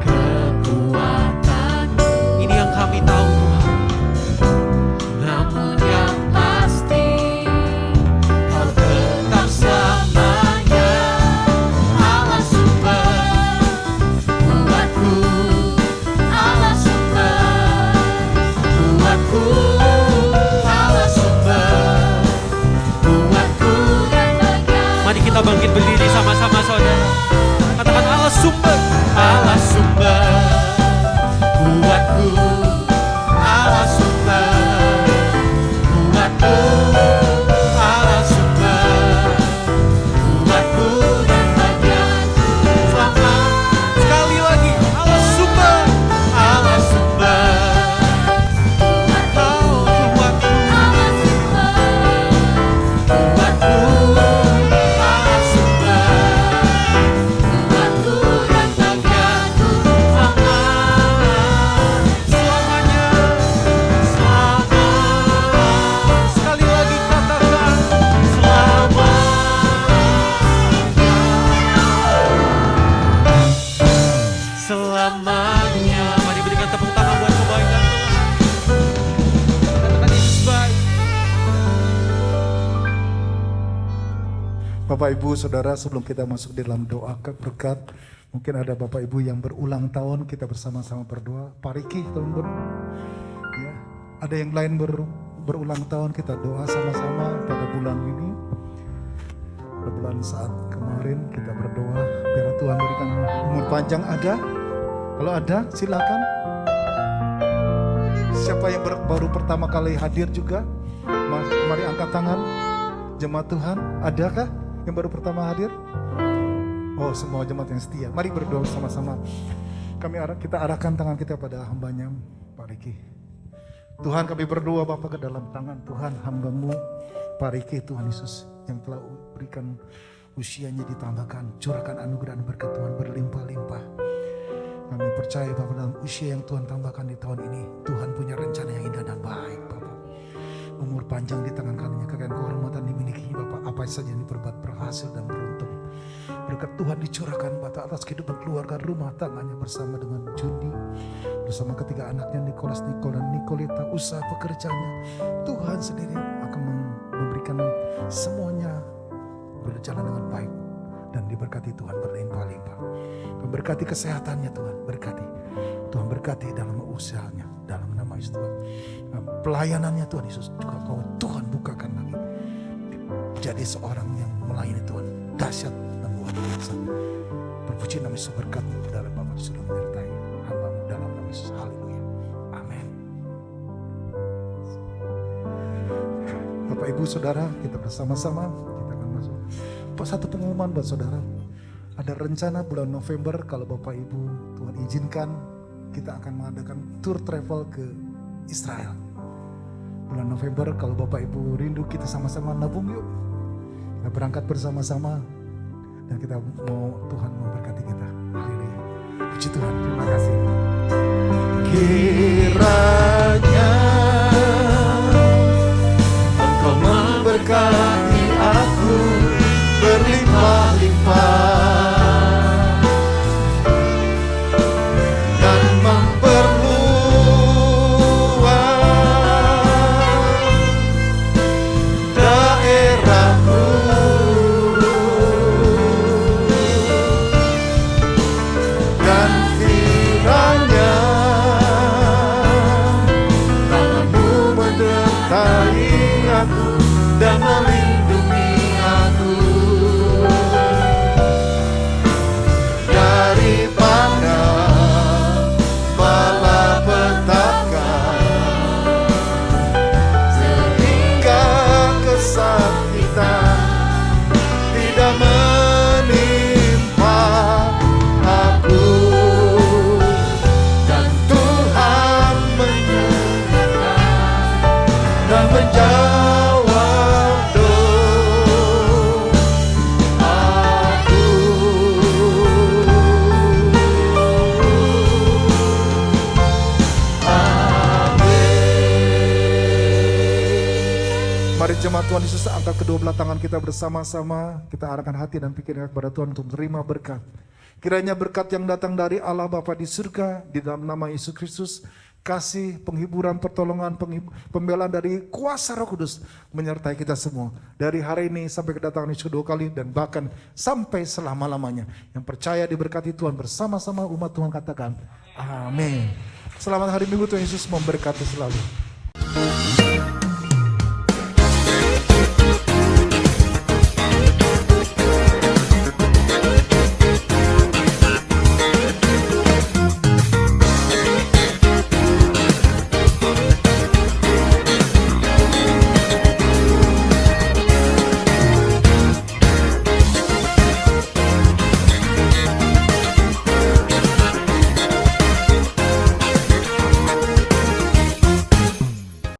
kekuatanmu. Ini yang kami tahu Tuhan. Namun yang pasti Kau tetap selamanya. Allah sumber kuatku, Allah sumber kuatku, Allah sumber kuatku dan bagian. Mari kita bangkit berdiri sama-sama saudara. Katakan Allah sumber, Allah sumber kuatku, Allah sumber kuatku, Allah sumber kuatku dan bagianku selama. Sekali lagi, Allah sumber, Allah sumber Kau kuatku, Allah sumber kuatku, Allah sumber kuatku dan bagianku selama. Selamanya, selama. Sekali lagi katakan selamanya. Mari berikan tepuk tangan buat kebaikan Tuhan. Katakan Yesus baik. Bapak Ibu Saudara, sebelum kita masuk di dalam doa berkat, mungkin ada Bapak Ibu yang berulang tahun, kita bersama-sama berdoa. Pak Riki tolong ya. Ada yang lain berulang tahun, kita doa sama-sama pada bulan ini. Kebetulan saat kemarin kita berdoa biar Tuhan berikan umur panjang. Ada? Kalau ada silakan. Siapa yang baru pertama kali hadir juga? Mari angkat tangan. Jemaat Tuhan, adakah yang baru pertama hadir? Oh, semua jemaat yang setia. Mari berdoa sama-sama. Kita arahkan tangan kita pada hambanya, Pak Riki. Tuhan, kami berdoa Bapak ke dalam tangan Tuhan hamba-Mu, Pak Riki, Tuhan Yesus, yang telah berikan usianya ditambahkan, curahkan anugerah dan berkat Tuhan berlimpah-limpah. Kami percaya Bapak dalam usia yang Tuhan tambahkan di tahun ini, Tuhan punya rencana yang indah dan baik Bapak. Umur panjang di tangan kanannya, kekayaan kehormatan dimiliki Bapak, apa saja yang diperbuat berhasil dan beruntung. Berkat Tuhan dicurahkan Bapak atas kehidupan keluarga rumah tangganya bersama dengan Jundi, bersama ketiga anaknya Nicholas, Nicole dan Nicolita, usaha pekerjaannya. Tuhan sendiri akan memberikan semuanya berjalan dengan baik dan diberkati Tuhan berlimpah-limpah. Berkati kesehatannya Tuhan, berkati. Tuhan berkati dalam usahanya, dalam nama Yesus Tuhan. Pelayanannya Tuhan Yesus juga kau Tuhan bukakan lagi. Jadi seorang yang melayani Tuhan dahsyat dan luar biasa. Terpuji nama Yesus, berkat darah Bapa sudah menyertai hamba-Mu dalam nama Yesus. Haleluya. Amin. Bapak Ibu Saudara, kita bersama-sama kita akan masuk. Satu pengumuman buat saudara. Ada rencana bulan November kalau Bapak Ibu Tuhan izinkan, kita akan mengadakan tour travel ke Israel. Bulan November kalau Bapak Ibu rindu, kita sama-sama nabung yuk. Kita berangkat bersama-sama dan kita mau Tuhan memberkati kita. Haleluya. Puji Tuhan, terima kasih. Kiranya Engkau memberkati aku berlimpah-limpah dan memperluas daerahku, dan kiranya tangan-Mu menyertai aku dan melindungi aku daripada malapetaka sehingga kesakitan tidak menimpa aku, dan Tuhan menyertai dan menjawab doa aku. Mari jemaat Tuhan Yesus, angkat kedua belah tangan kita bersama-sama. Kita arahkan hati dan pikiran kepada Tuhan untuk menerima berkat. Kiranya berkat yang datang dari Allah Bapa di surga, di dalam nama Yesus Kristus, kasih, penghiburan, pertolongan, pembelaan dari kuasa Roh Kudus menyertai kita semua. Dari hari ini sampai kedatangan Yesus kedua kali dan bahkan sampai selama-lamanya. Yang percaya diberkati Tuhan bersama-sama umat Tuhan katakan, amin. Selamat hari Minggu, Tuhan Yesus memberkati selalu.